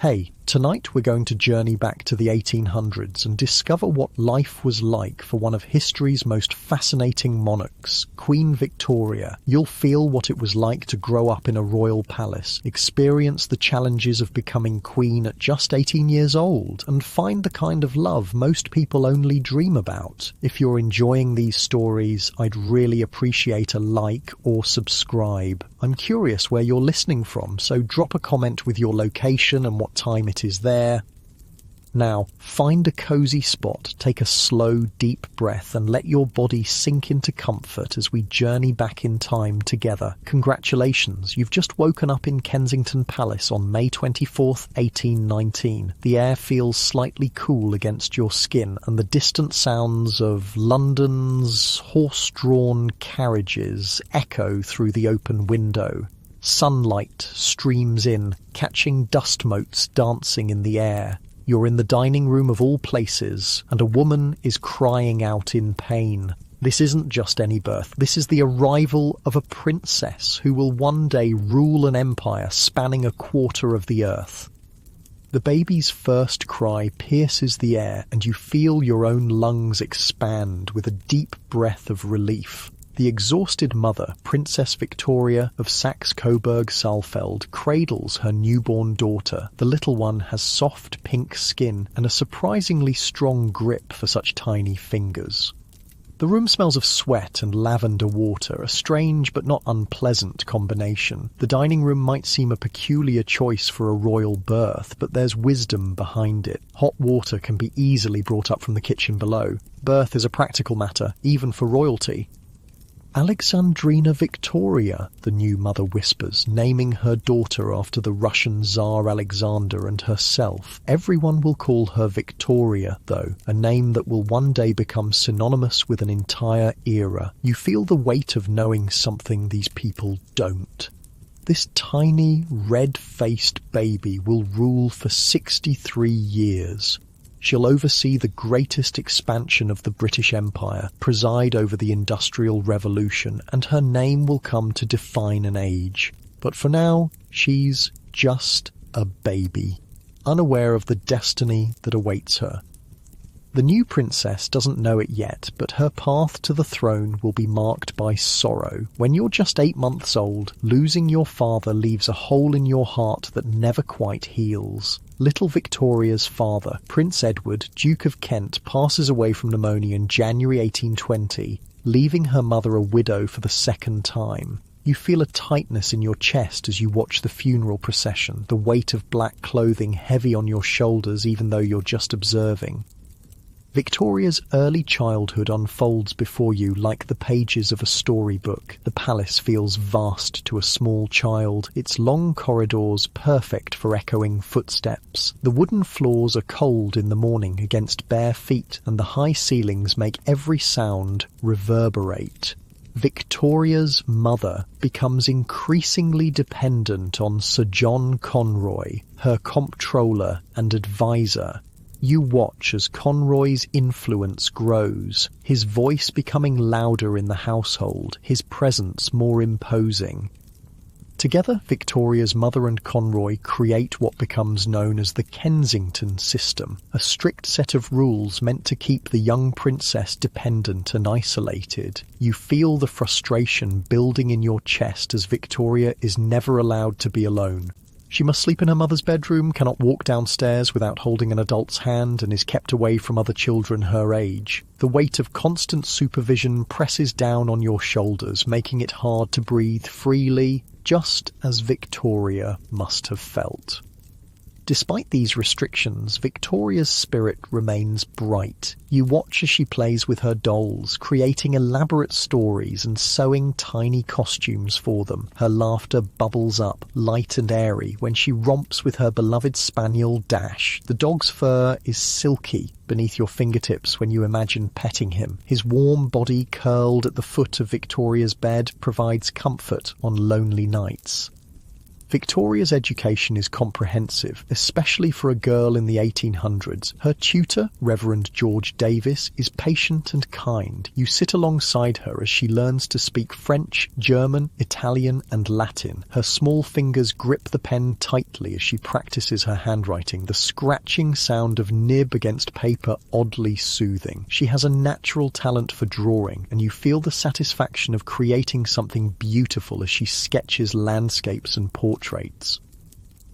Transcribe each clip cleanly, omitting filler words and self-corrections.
Hey, tonight we're going to journey back to the 1800s and discover what life was like for one of history's most fascinating monarchs, Queen Victoria. You'll feel what it was like to grow up in a royal palace, experience the challenges of becoming queen at just 18 years old, and find the kind of love most people only dream about. If you're enjoying these stories, I'd really appreciate a like or subscribe. I'm curious where you're listening from, so drop a comment with your location and what time it is there. Now, find a cozy spot, take a slow, deep breath and let your body sink into comfort as we journey back in time together. Congratulations, you've just woken up in Kensington Palace on May 24th, 1819. The air feels slightly cool against your skin and the distant sounds of London's horse-drawn carriages echo through the open window. Sunlight streams in, catching dust motes dancing in the air. You're in the dining room of all places, and a woman is crying out in pain. This isn't just any birth. This is the arrival of a princess who will one day rule an empire spanning a quarter of the earth. The baby's first cry pierces the air, and you feel your own lungs expand with a deep breath of relief. The exhausted mother, Princess Victoria of Saxe-Coburg-Saalfeld, cradles her newborn daughter. The little one has soft pink skin and a surprisingly strong grip for such tiny fingers. The room smells of sweat and lavender water, a strange but not unpleasant combination. The dining room might seem a peculiar choice for a royal birth, but there's wisdom behind it. Hot water can be easily brought up from the kitchen below. Birth is a practical matter, even for royalty. Alexandrina Victoria, the new mother whispers, naming her daughter after the Russian Tsar Alexander and herself. Everyone will call her Victoria, though, a name that will one day become synonymous with an entire era. You feel the weight of knowing something these people don't. This tiny, red-faced baby will rule for 63 years. She'll oversee the greatest expansion of the British Empire, preside over the Industrial Revolution, and her name will come to define an age. But for now, she's just a baby, unaware of the destiny that awaits her. The new princess doesn't know it yet, but her path to the throne will be marked by sorrow. When you're just 8 months old, losing your father leaves a hole in your heart that never quite heals. Little Victoria's father, Prince Edward, Duke of Kent, passes away from pneumonia in January 1820, leaving her mother a widow for the second time. You feel a tightness in your chest as you watch the funeral procession, the weight of black clothing heavy on your shoulders even though you're just observing. Victoria's early childhood unfolds before you like the pages of a storybook. The palace feels vast to a small child, its long corridors perfect for echoing footsteps. The wooden floors are cold in the morning against bare feet, and the high ceilings make every sound reverberate. Victoria's mother becomes increasingly dependent on Sir John Conroy, her comptroller and advisor. You watch as Conroy's influence grows, his voice becoming louder in the household, his presence more imposing. Together, Victoria's mother and Conroy create what becomes known as the Kensington system, a strict set of rules meant to keep the young princess dependent and isolated. You feel the frustration building in your chest as Victoria is never allowed to be alone. She must sleep in her mother's bedroom, cannot walk downstairs without holding an adult's hand, and is kept away from other children her age. The weight of constant supervision presses down on your shoulders, making it hard to breathe freely, just as Victoria must have felt. Despite these restrictions, Victoria's spirit remains bright. You watch as she plays with her dolls, creating elaborate stories and sewing tiny costumes for them. Her laughter bubbles up, light and airy, when she romps with her beloved spaniel Dash. The dog's fur is silky beneath your fingertips when you imagine petting him. His warm body curled at the foot of Victoria's bed provides comfort on lonely nights. Victoria's education is comprehensive, especially for a girl in the 1800s. Her tutor, Reverend George Davis, is patient and kind. You sit alongside her as she learns to speak French, German, Italian, and Latin. Her small fingers grip the pen tightly as she practices her handwriting, the scratching sound of nib against paper oddly soothing. She has a natural talent for drawing, and you feel the satisfaction of creating something beautiful as she sketches landscapes and portraits.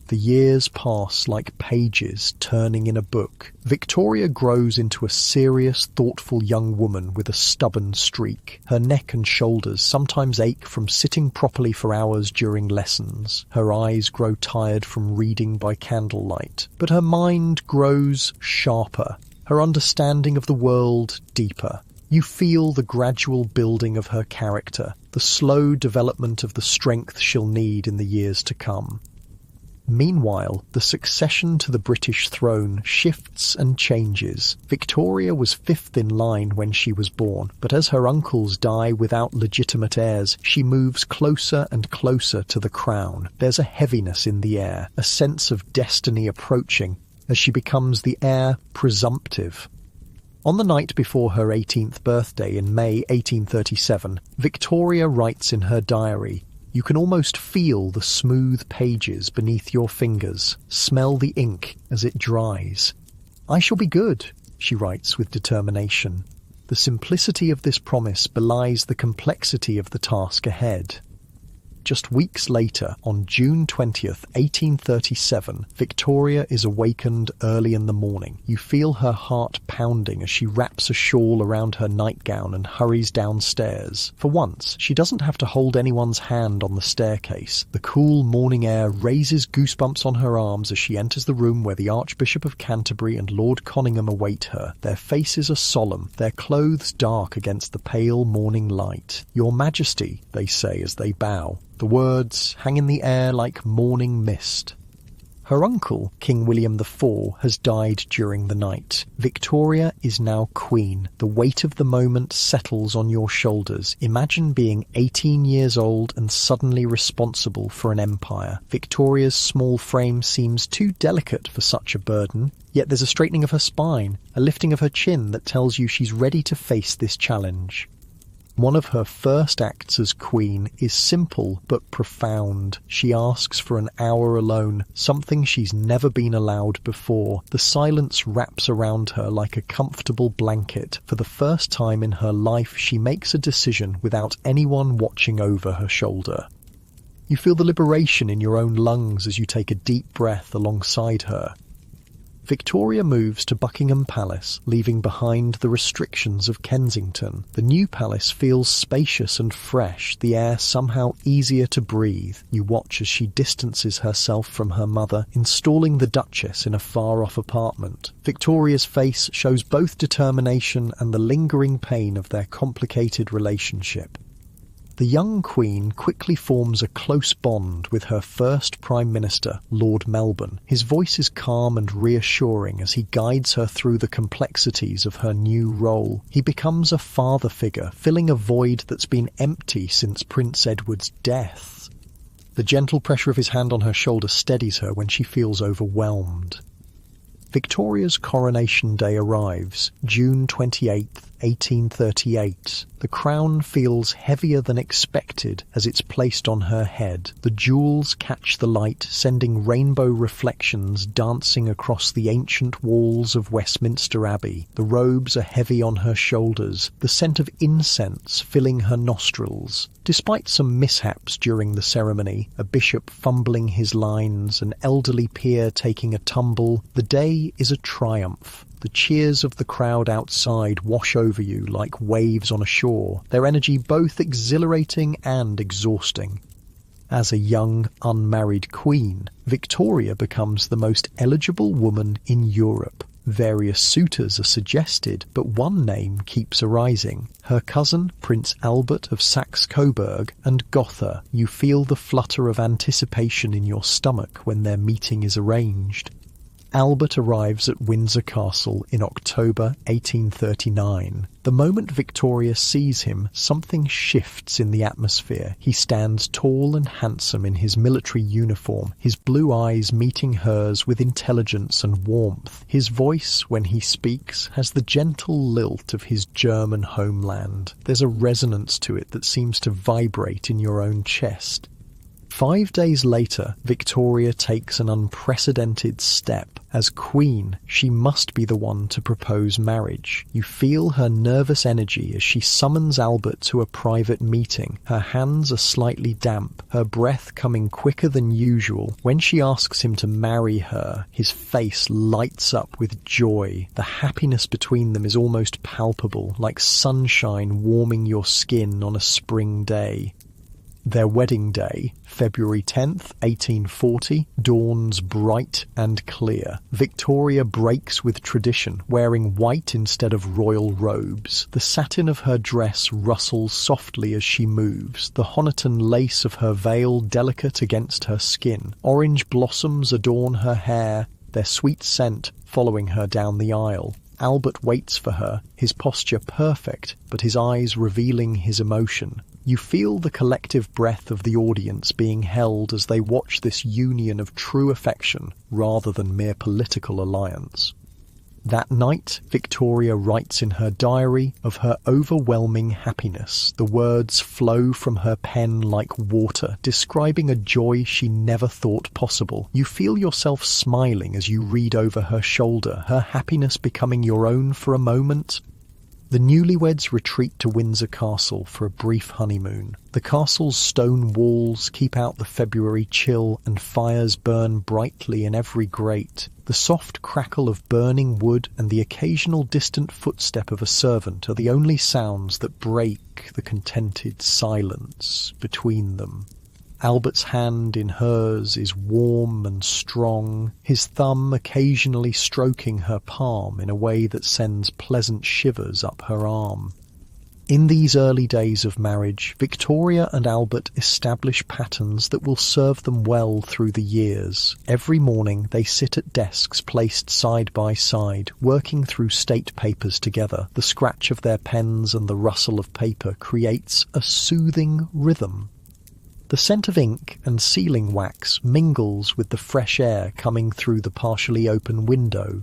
The years pass like pages turning in a book. Victoria grows into a serious, thoughtful young woman with a stubborn streak. Her neck and shoulders sometimes ache from sitting properly for hours during lessons. Her eyes grow tired from reading by candlelight. But her mind grows sharper, her understanding of the world deeper. You feel the gradual building of her character, the slow development of the strength she'll need in the years to come. Meanwhile, the succession to the British throne shifts and changes. Victoria was fifth in line when she was born, but as her uncles die without legitimate heirs, she moves closer and closer to the crown. There's a heaviness in the air, a sense of destiny approaching, as she becomes the heir presumptive. On the night before her 18th birthday in May 1837, Victoria writes in her diary, "You can almost feel the smooth pages beneath your fingers, smell the ink as it dries. I shall be good," she writes with determination. The simplicity of this promise belies the complexity of the task ahead. Just weeks later, on June 20th, 1837, Victoria is awakened early in the morning. You feel her heart pounding as she wraps a shawl around her nightgown and hurries downstairs. For once, she doesn't have to hold anyone's hand on the staircase. The cool morning air raises goosebumps on her arms as she enters the room where the Archbishop of Canterbury and Lord Conyngham await her. Their faces are solemn, their clothes dark against the pale morning light. "Your Majesty," they say as they bow. The words hang in the air like morning mist. Her uncle, King William IV, has died during the night. Victoria is now queen. The weight of the moment settles on your shoulders. Imagine being 18 years old and suddenly responsible for an empire. Victoria's small frame seems too delicate for such a burden, yet there's a straightening of her spine, a lifting of her chin that tells you she's ready to face this challenge. One of her first acts as queen is simple but profound. She asks for an hour alone, something she's never been allowed before. The silence wraps around her like a comfortable blanket. For the first time in her life, she makes a decision without anyone watching over her shoulder. You feel the liberation in your own lungs as you take a deep breath alongside her. Victoria moves to Buckingham Palace, leaving behind the restrictions of Kensington. The new palace feels spacious and fresh, the air somehow easier to breathe. You watch as she distances herself from her mother, installing the Duchess in a far-off apartment. Victoria's face shows both determination and the lingering pain of their complicated relationship. The young Queen quickly forms a close bond with her first Prime Minister, Lord Melbourne. His voice is calm and reassuring as he guides her through the complexities of her new role. He becomes a father figure, filling a void that's been empty since Prince Edward's death. The gentle pressure of his hand on her shoulder steadies her when she feels overwhelmed. Victoria's coronation day arrives, June 28th, 1838. The crown feels heavier than expected as it's placed on her head. The jewels catch the light, sending rainbow reflections dancing across the ancient walls of Westminster Abbey. The robes are heavy on her shoulders, the scent of incense filling her nostrils. Despite some mishaps during the ceremony, a bishop fumbling his lines, an elderly peer taking a tumble, the day is a triumph. The cheers of the crowd outside wash over you like waves on a shore, their energy both exhilarating and exhausting. As a young, unmarried queen, Victoria becomes the most eligible woman in Europe. Various suitors are suggested, but one name keeps arising. Her cousin, Prince Albert of Saxe-Coburg, and Gotha. You feel the flutter of anticipation in your stomach when their meeting is arranged. Albert arrives at Windsor Castle in October 1839. The moment Victoria sees him, something shifts in the atmosphere. He stands tall and handsome in his military uniform, his blue eyes meeting hers with intelligence and warmth. His voice, when he speaks, has the gentle lilt of his German homeland. There's a resonance to it that seems to vibrate in your own chest. 5 days later, Victoria takes an unprecedented step. As Queen, she must be the one to propose marriage. You feel her nervous energy as she summons Albert to a private meeting. Her hands are slightly damp, her breath coming quicker than usual. When she asks him to marry her, his face lights up with joy. The happiness between them is almost palpable, like sunshine warming your skin on a spring day. Their wedding day, February 10th, 1840, dawns bright and clear. Victoria breaks with tradition, wearing white instead of royal robes. The satin of her dress rustles softly as she moves, the Honiton lace of her veil delicate against her skin. Orange blossoms adorn her hair, their sweet scent following her down the aisle. Albert waits for her, his posture perfect, but his eyes revealing his emotion. You feel the collective breath of the audience being held as they watch this union of true affection rather than mere political alliance. That night, Victoria writes in her diary of her overwhelming happiness. The words flow from her pen like water, describing a joy she never thought possible. You feel yourself smiling as you read over her shoulder, her happiness becoming your own for a moment. The newlyweds retreat to Windsor Castle for a brief honeymoon. The castle's stone walls keep out the February chill and fires burn brightly in every grate. The soft crackle of burning wood and the occasional distant footstep of a servant are the only sounds that break the contented silence between them. Albert's hand in hers is warm and strong, his thumb occasionally stroking her palm in a way that sends pleasant shivers up her arm. In these early days of marriage, Victoria and Albert establish patterns that will serve them well through the years. Every morning they sit at desks placed side by side, working through state papers together. The scratch of their pens and the rustle of paper creates a soothing rhythm. The scent of ink and sealing wax mingles with the fresh air coming through the partially open window.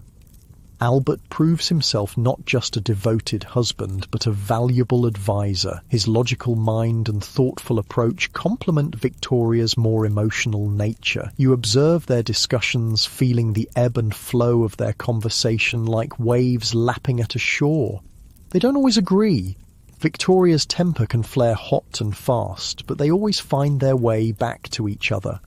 Albert proves himself not just a devoted husband, but a valuable advisor. His logical mind and thoughtful approach complement Victoria's more emotional nature. You observe their discussions, feeling the ebb and flow of their conversation like waves lapping at a shore. They don't always agree. Victoria's temper can flare hot and fast, but they always find their way back to each other.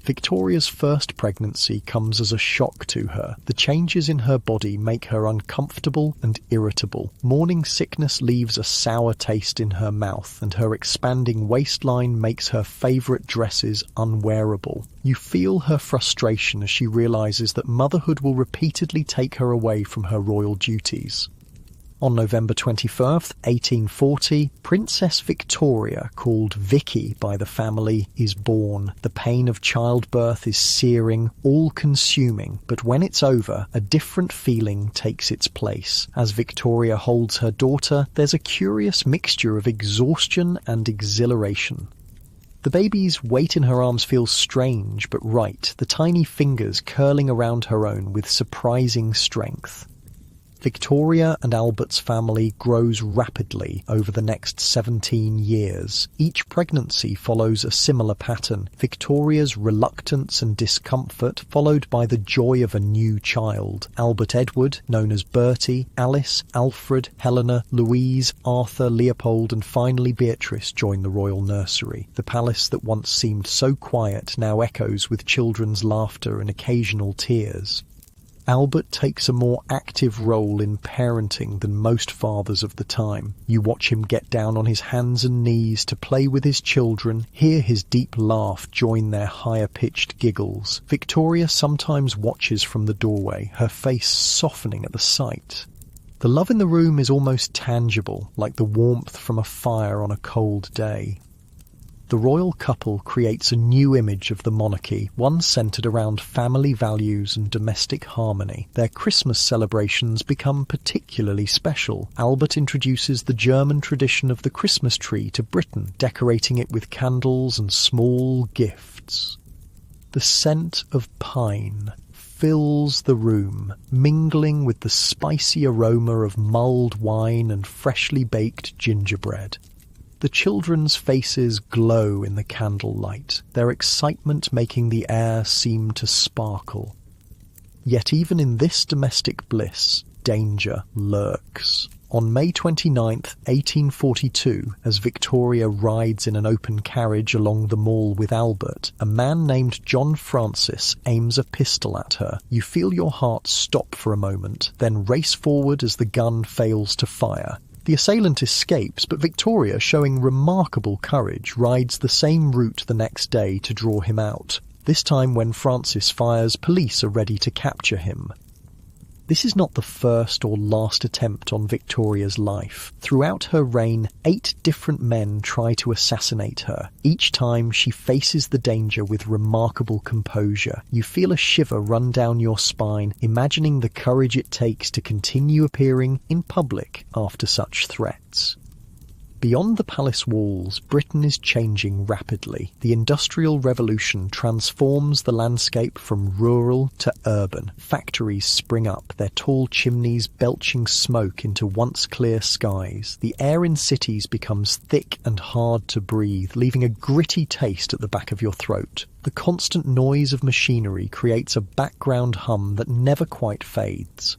Victoria's first pregnancy comes as a shock to her. The changes in her body make her uncomfortable and irritable. Morning sickness leaves a sour taste in her mouth, and her expanding waistline makes her favourite dresses unwearable. You feel her frustration as she realises that motherhood will repeatedly take her away from her royal duties. On November 21st, 1840, Princess Victoria, called Vicky by the family, is born. The pain of childbirth is searing, all-consuming, but when it's over, a different feeling takes its place. As Victoria holds her daughter, there's a curious mixture of exhaustion and exhilaration. The baby's weight in her arms feels strange but right, the tiny fingers curling around her own with surprising strength. Victoria and Albert's family grows rapidly over the next 17 years. Each pregnancy follows a similar pattern. Victoria's reluctance and discomfort, followed by the joy of a new child. Albert Edward, known as Bertie, Alice, Alfred, Helena, Louise, Arthur, Leopold, and finally Beatrice join the royal nursery. The palace that once seemed so quiet now echoes with children's laughter and occasional tears. Albert takes a more active role in parenting than most fathers of the time. You watch him get down on his hands and knees to play with his children, hear his deep laugh join their higher-pitched giggles. Victoria sometimes watches from the doorway, her face softening at the sight. The love in the room is almost tangible, like the warmth from a fire on a cold day. The royal couple creates a new image of the monarchy, one centred around family values and domestic harmony. Their Christmas celebrations become particularly special. Albert introduces the German tradition of the Christmas tree to Britain, decorating it with candles and small gifts. The scent of pine fills the room, mingling with the spicy aroma of mulled wine and freshly baked gingerbread. The children's faces glow in the candlelight, their excitement making the air seem to sparkle. Yet even in this domestic bliss, danger lurks. On May 29th, 1842, as Victoria rides in an open carriage along the Mall with Albert, a man named John Francis aims a pistol at her. You feel your heart stop for a moment, then race forward as the gun fails to fire. The assailant escapes, but Victoria, showing remarkable courage, rides the same route the next day to draw him out. This time when Francis fires, police are ready to capture him. This is not the first or last attempt on Victoria's life. Throughout her reign, 8 different men try to assassinate her. Each time she faces the danger with remarkable composure. You feel a shiver run down your spine, imagining the courage it takes to continue appearing in public after such threats. Beyond the palace walls, Britain is changing rapidly. The Industrial Revolution transforms the landscape from rural to urban. Factories spring up, their tall chimneys belching smoke into once clear skies. The air in cities becomes thick and hard to breathe, leaving a gritty taste at the back of your throat. The constant noise of machinery creates a background hum that never quite fades.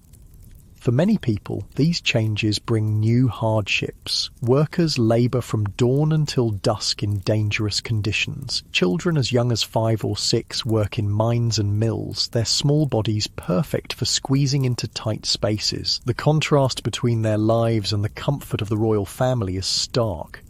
For many people, these changes bring new hardships. Workers labour from dawn until dusk in dangerous conditions. Children as young as 5 or 6 work in mines and mills, their small bodies perfect for squeezing into tight spaces. The contrast between their lives and the comfort of the royal family is stark.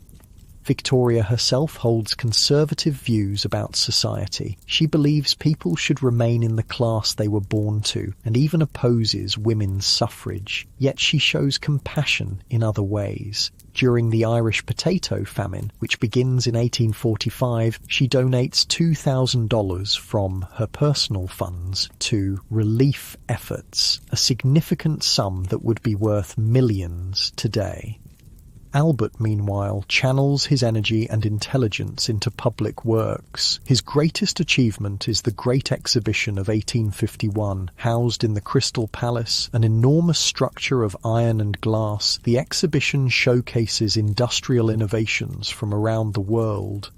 Victoria herself holds conservative views about society. She believes people should remain in the class they were born to, and even opposes women's suffrage. Yet she shows compassion in other ways. During the Irish potato famine, which begins in 1845, she donates $2,000 from her personal funds to relief efforts, a significant sum that would be worth millions today. Albert, meanwhile, channels his energy and intelligence into public works. His greatest achievement is the Great Exhibition of 1851. Housed in the Crystal Palace, an enormous structure of iron and glass, the exhibition showcases industrial innovations from around the world.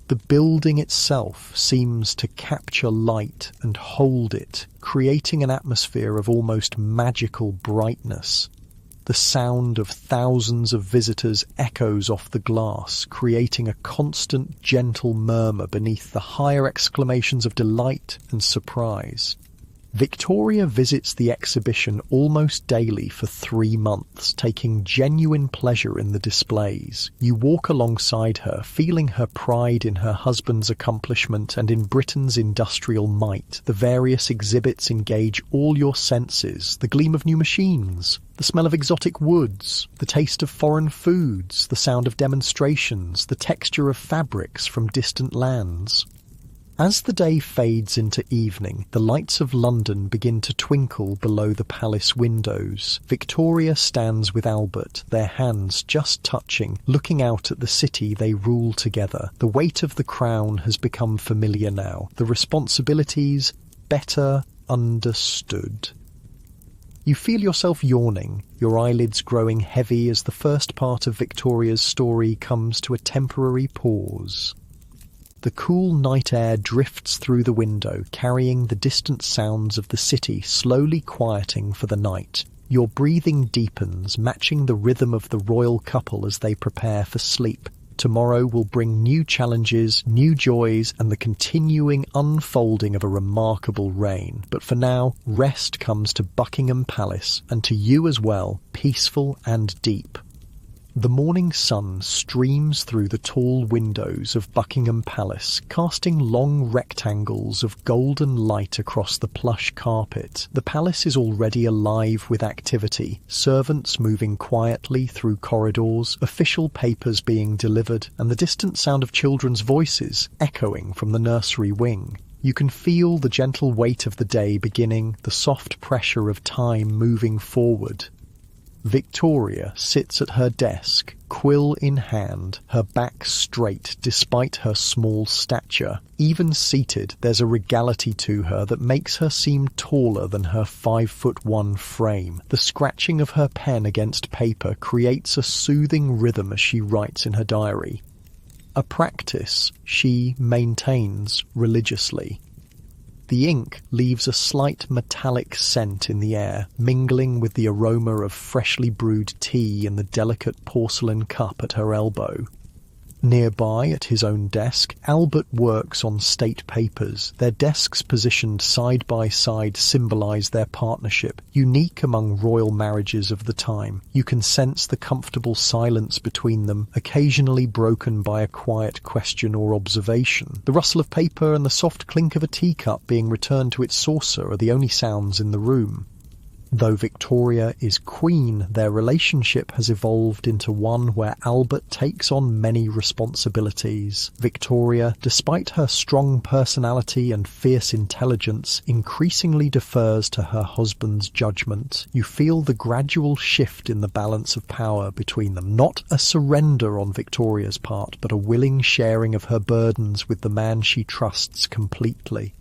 The building itself seems to capture light and hold it, creating an atmosphere of almost magical brightness. The sound of thousands of visitors echoes off the glass, creating a constant, gentle murmur beneath the higher exclamations of delight and surprise. Victoria visits the exhibition almost daily for 3 months, taking genuine pleasure in the displays. You walk alongside her, feeling her pride in her husband's accomplishment and in Britain's industrial might. The various exhibits engage all your senses: the gleam of new machines, the smell of exotic woods, the taste of foreign foods, the sound of demonstrations, the texture of fabrics from distant lands. As the day fades into evening, the lights of London begin to twinkle below the palace windows. Victoria stands with Albert, their hands just touching, looking out at the city they rule together. The weight of the crown has become familiar now, the responsibilities better understood. You feel yourself yawning, your eyelids growing heavy as the first part of Victoria's story comes to a temporary pause. The cool night air drifts through the window, carrying the distant sounds of the city, slowly quieting for the night. Your breathing deepens, matching the rhythm of the royal couple as they prepare for sleep. Tomorrow will bring new challenges, new joys, and the continuing unfolding of a remarkable reign. But for now, rest comes to Buckingham Palace, and to you as well, peaceful and deep. The morning sun streams through the tall windows of Buckingham Palace, casting long rectangles of golden light across the plush carpet. The palace is already alive with activity, servants moving quietly through corridors, official papers being delivered, and the distant sound of children's voices echoing from the nursery wing. You can feel the gentle weight of the day beginning, the soft pressure of time moving forward. Victoria sits at her desk, quill in hand, her back straight despite her small stature. Even seated, there's a regality to her that makes her seem taller than her 5'1" frame. The scratching of her pen against paper creates a soothing rhythm as she writes in her diary. A practice she maintains religiously. The ink leaves a slight metallic scent in the air, mingling with the aroma of freshly brewed tea in the delicate porcelain cup at her elbow. Nearby, at his own desk, Albert works on state papers. Their desks positioned side by side symbolise their partnership, unique among royal marriages of the time. You can sense the comfortable silence between them, occasionally broken by a quiet question or observation. The rustle of paper and the soft clink of a teacup being returned to its saucer are the only sounds in the room. Though Victoria is queen, their relationship has evolved into one where Albert takes on many responsibilities. Victoria, despite her strong personality and fierce intelligence, increasingly defers to her husband's judgment. You feel the gradual shift in the balance of power between them, not a surrender on Victoria's part, but a willing sharing of her burdens with the man she trusts completely.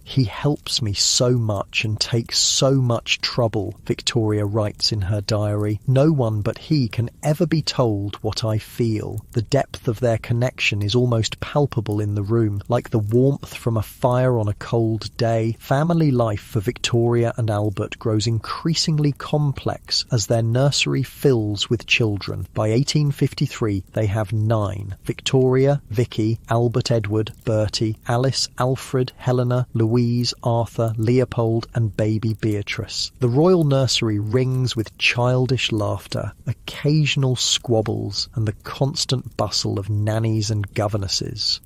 "He helps me so much and takes so much trouble," Victoria writes in her diary. "No one but he can ever be told what I feel." The depth of their connection is almost palpable in the room, like the warmth from a fire on a cold day. Family life for Victoria and Albert grows increasingly complex as their nursery fills with children. By 1853, they have 9. Victoria, Vicky, Albert Edward, Bertie, Alice, Alfred, Helena, Louise, Arthur, Leopold, and baby Beatrice. The royal nursery rings with childish laughter, occasional squabbles, and the constant bustle of nannies and governesses.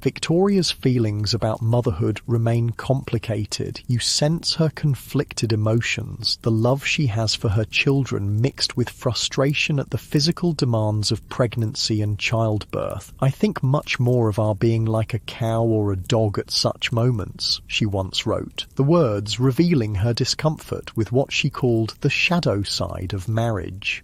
Victoria's feelings about motherhood remain complicated. You sense her conflicted emotions, the love she has for her children mixed with frustration at the physical demands of pregnancy and childbirth. "I think much more of our being like a cow or a dog at such moments," she once wrote, the words revealing her discomfort with what she called the shadow side of marriage.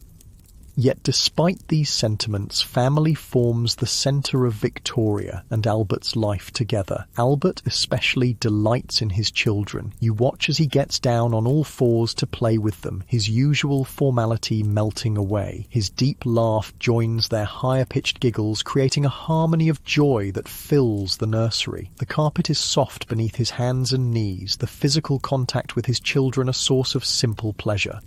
Yet despite these sentiments, family forms the centre of Victoria and Albert's life together. Albert especially delights in his children. You watch as he gets down on all fours to play with them, his usual formality melting away. His deep laugh joins their higher-pitched giggles, creating a harmony of joy that fills the nursery. The carpet is soft beneath his hands and knees, the physical contact with his children a source of simple pleasure.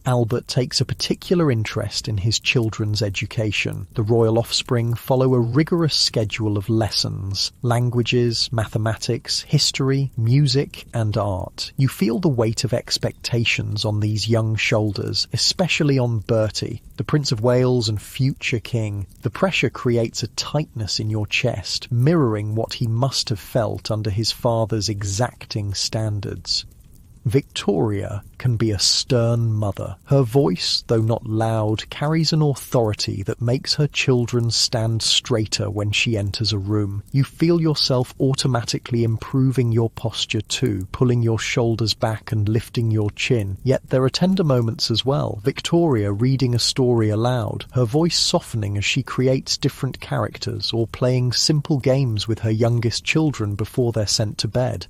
Albert takes a particular interest in his children's education. The royal offspring follow a rigorous schedule of lessons: languages, mathematics, history, music, and art. You feel the weight of expectations on these young shoulders, especially on Bertie, the Prince of Wales and future king. The pressure creates a tightness in your chest, mirroring what he must have felt under his father's exacting standards. Victoria can be a stern mother. Her voice, though not loud, carries an authority that makes her children stand straighter when she enters a room. You feel yourself automatically improving your posture too, pulling your shoulders back and lifting your chin. Yet there are tender moments as well. Victoria reading a story aloud, her voice softening as she creates different characters, or playing simple games with her youngest children before they're sent to bed.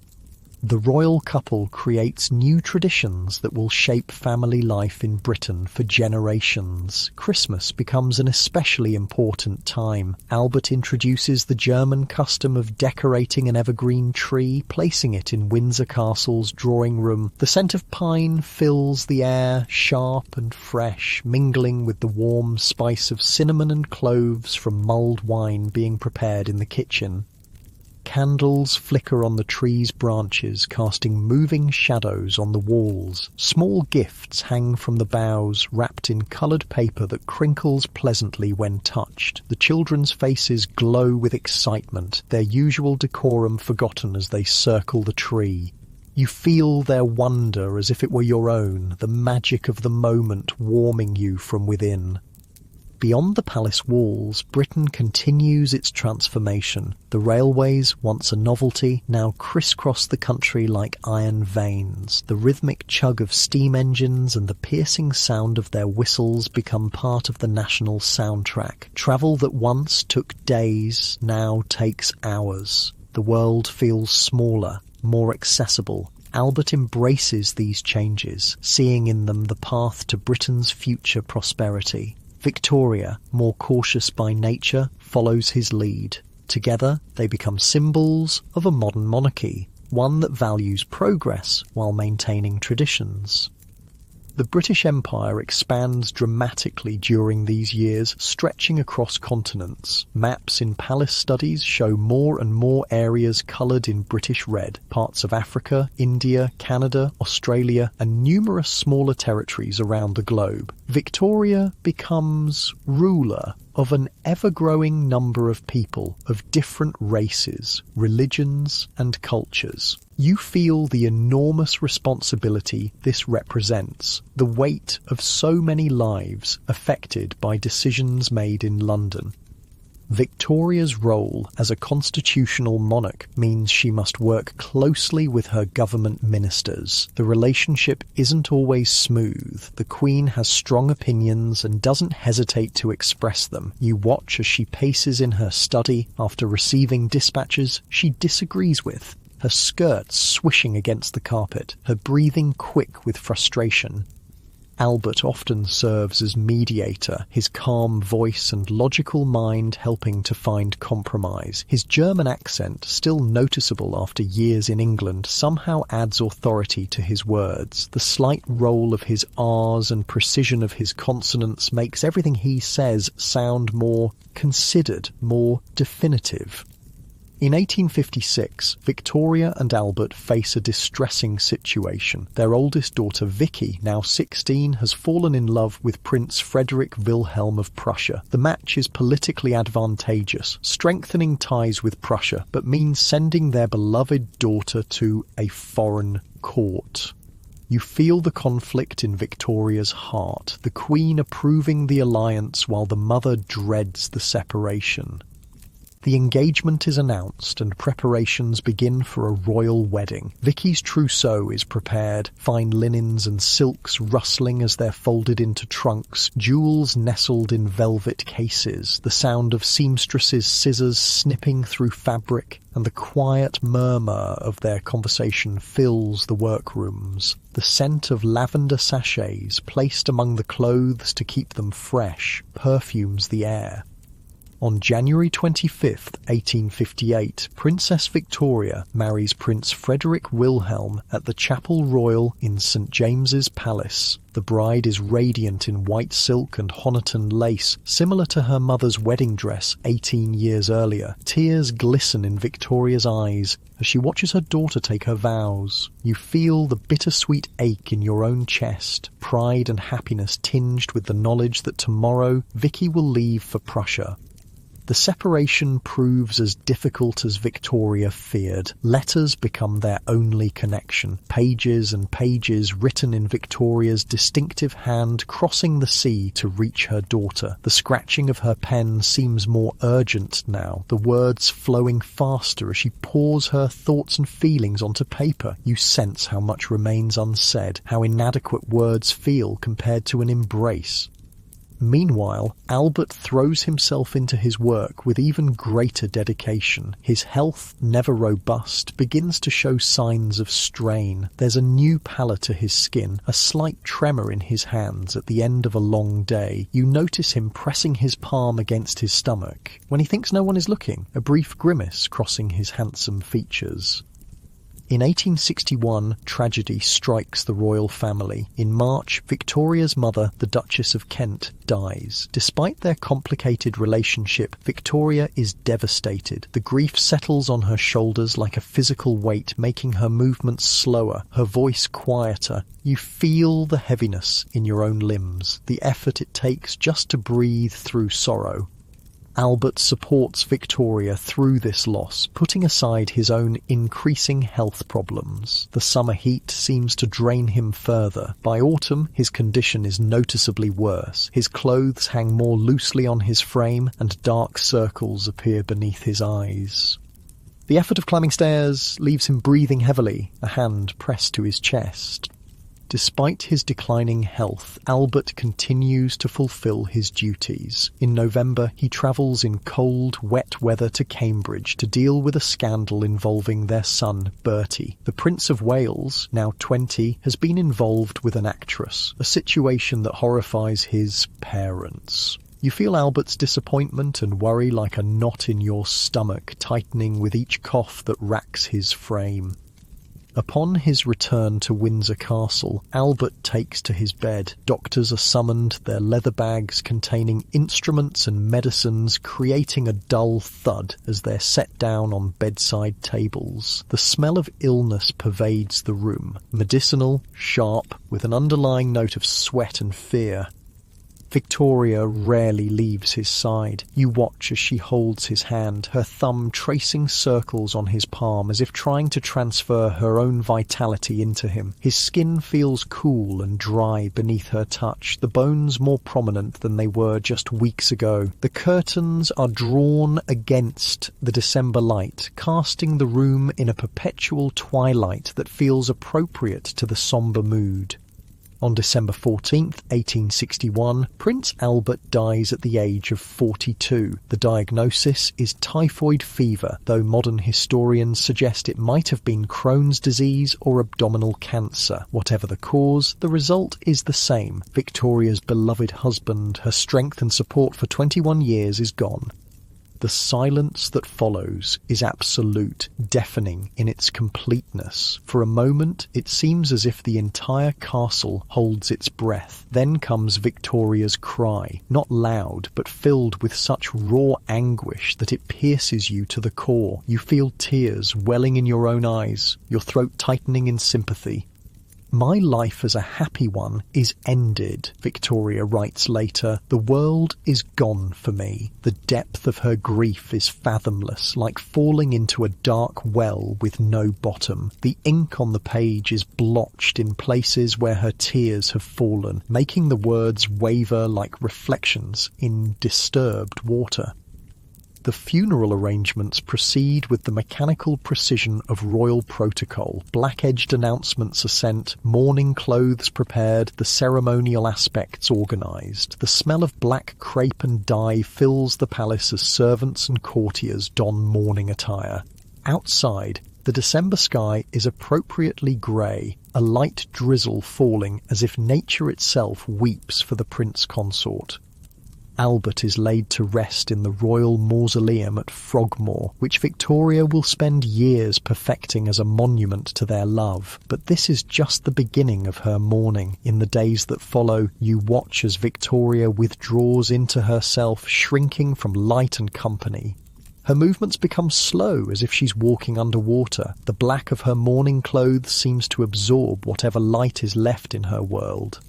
The royal couple creates new traditions that will shape family life in Britain for generations. Christmas becomes an especially important time. Albert introduces the German custom of decorating an evergreen tree, placing it in Windsor Castle's drawing room. The scent of pine fills the air, sharp and fresh, mingling with the warm spice of cinnamon and cloves from mulled wine being prepared in the kitchen. Candles flicker on the tree's branches, casting moving shadows on the walls. Small gifts hang from the boughs, wrapped in coloured paper that crinkles pleasantly when touched. The children's faces glow with excitement, their usual decorum forgotten as they circle the tree. You feel their wonder as if it were your own, the magic of the moment warming you from within. Beyond the palace walls, Britain continues its transformation. The railways, once a novelty, now crisscross the country like iron veins. The rhythmic chug of steam engines and the piercing sound of their whistles become part of the national soundtrack. Travel that once took days now takes hours. The world feels smaller, more accessible. Albert embraces these changes, seeing in them the path to Britain's future prosperity. Victoria, more cautious by nature, follows his lead. Together, they become symbols of a modern monarchy, one that values progress while maintaining traditions. The British Empire expands dramatically during these years, stretching across continents. Maps in palace studies show more and more areas coloured in British red, parts of Africa, India, Canada, Australia, and numerous smaller territories around the globe. Victoria becomes ruler of an ever-growing number of people of different races, religions, and cultures. You feel the enormous responsibility this represents, the weight of so many lives affected by decisions made in London. Victoria's role as a constitutional monarch means she must work closely with her government ministers. The relationship isn't always smooth. The Queen has strong opinions and doesn't hesitate to express them. You watch as she paces in her study after receiving dispatches she disagrees with, her skirts swishing against the carpet, her breathing quick with frustration. Albert often serves as mediator, his calm voice and logical mind helping to find compromise. His German accent, still noticeable after years in England, somehow adds authority to his words. The slight roll of his R's and precision of his consonants makes everything he says sound more considered, more definitive. In 1856, Victoria and Albert face a distressing situation. Their oldest daughter Vicky, now 16, has fallen in love with Prince Frederick Wilhelm of Prussia. The match is politically advantageous, strengthening ties with Prussia, but means sending their beloved daughter to a foreign court. You feel the conflict in Victoria's heart, the Queen approving the alliance while the mother dreads the separation. The engagement is announced and preparations begin for a royal wedding. Vicky's trousseau is prepared, fine linens and silks rustling as they're folded into trunks, jewels nestled in velvet cases, the sound of seamstresses' scissors snipping through fabric, and the quiet murmur of their conversation fills the workrooms. The scent of lavender sachets placed among the clothes to keep them fresh perfumes the air. On January 25, 1858, Princess Victoria marries Prince Frederick Wilhelm at the Chapel Royal in St James's Palace. The bride is radiant in white silk and Honiton lace, similar to her mother's wedding dress 18 years earlier. Tears glisten in Victoria's eyes as she watches her daughter take her vows. You feel the bittersweet ache in your own chest, pride and happiness tinged with the knowledge that tomorrow Vicky will leave for Prussia. The separation proves as difficult as Victoria feared. Letters become their only connection. Pages and pages written in Victoria's distinctive hand crossing the sea to reach her daughter. The scratching of her pen seems more urgent now, the words flowing faster as she pours her thoughts and feelings onto paper. You sense how much remains unsaid, how inadequate words feel compared to an embrace. Meanwhile, Albert throws himself into his work with even greater dedication. His health, never robust, begins to show signs of strain. There's a new pallor to his skin, a slight tremor in his hands at the end of a long day. You notice him pressing his palm against his stomach. When he thinks no one is looking, a brief grimace crossing his handsome features. In 1861, tragedy strikes the royal family. In March, Victoria's mother, the Duchess of Kent, dies. Despite their complicated relationship, Victoria is devastated. The grief settles on her shoulders like a physical weight, making her movements slower, her voice quieter. You feel the heaviness in your own limbs, the effort it takes just to breathe through sorrow. Albert supports Victoria through this loss, putting aside his own increasing health problems. The summer heat seems to drain him further. By autumn, his condition is noticeably worse. His clothes hang more loosely on his frame, and dark circles appear beneath his eyes. The effort of climbing stairs leaves him breathing heavily, a hand pressed to his chest. Despite his declining health, Albert continues to fulfil his duties. In November, he travels in cold, wet weather to Cambridge to deal with a scandal involving their son, Bertie. The Prince of Wales, now 20, has been involved with an actress, a situation that horrifies his parents. You feel Albert's disappointment and worry like a knot in your stomach, tightening with each cough that racks his frame. Upon his return to Windsor Castle, Albert takes to his bed. Doctors are summoned, their leather bags containing instruments and medicines creating a dull thud as they're set down on bedside tables. The smell of illness pervades the room, medicinal, sharp, with an underlying note of sweat and fear. Victoria rarely leaves his side. You watch as she holds his hand, her thumb tracing circles on his palm as if trying to transfer her own vitality into him. His skin feels cool and dry beneath her touch, the bones more prominent than they were just weeks ago. The curtains are drawn against the December light, casting the room in a perpetual twilight that feels appropriate to the sombre mood. On December 14th, 1861, Prince Albert dies at the age of 42. The diagnosis is typhoid fever, though modern historians suggest it might have been Crohn's disease or abdominal cancer. Whatever the cause, the result is the same. Victoria's beloved husband, her strength and support for 21 years, is gone. The silence that follows is absolute, deafening in its completeness. For a moment, it seems as if the entire castle holds its breath. Then comes Victoria's cry, not loud, but filled with such raw anguish that it pierces you to the core. You feel tears welling in your own eyes, your throat tightening in sympathy. "My life as a happy one is ended," Victoria writes later. "The world is gone for me." The depth of her grief is fathomless, like falling into a dark well with no bottom. The ink on the page is blotched in places where her tears have fallen, making the words waver like reflections in disturbed water. The funeral arrangements proceed with the mechanical precision of royal protocol. Black-edged announcements are sent, mourning clothes prepared, the ceremonial aspects organised. The smell of black crepe and dye fills the palace as servants and courtiers don mourning attire. Outside, the December sky is appropriately grey, a light drizzle falling as if nature itself weeps for the prince consort. Albert is laid to rest in the royal mausoleum at Frogmore, which Victoria will spend years perfecting as a monument to their love. But this is just the beginning of her mourning. In the days that follow, you watch as Victoria withdraws into herself, shrinking from light and company. Her movements become slow, as if she's walking underwater. The black of her mourning clothes seems to absorb whatever light is left in her world.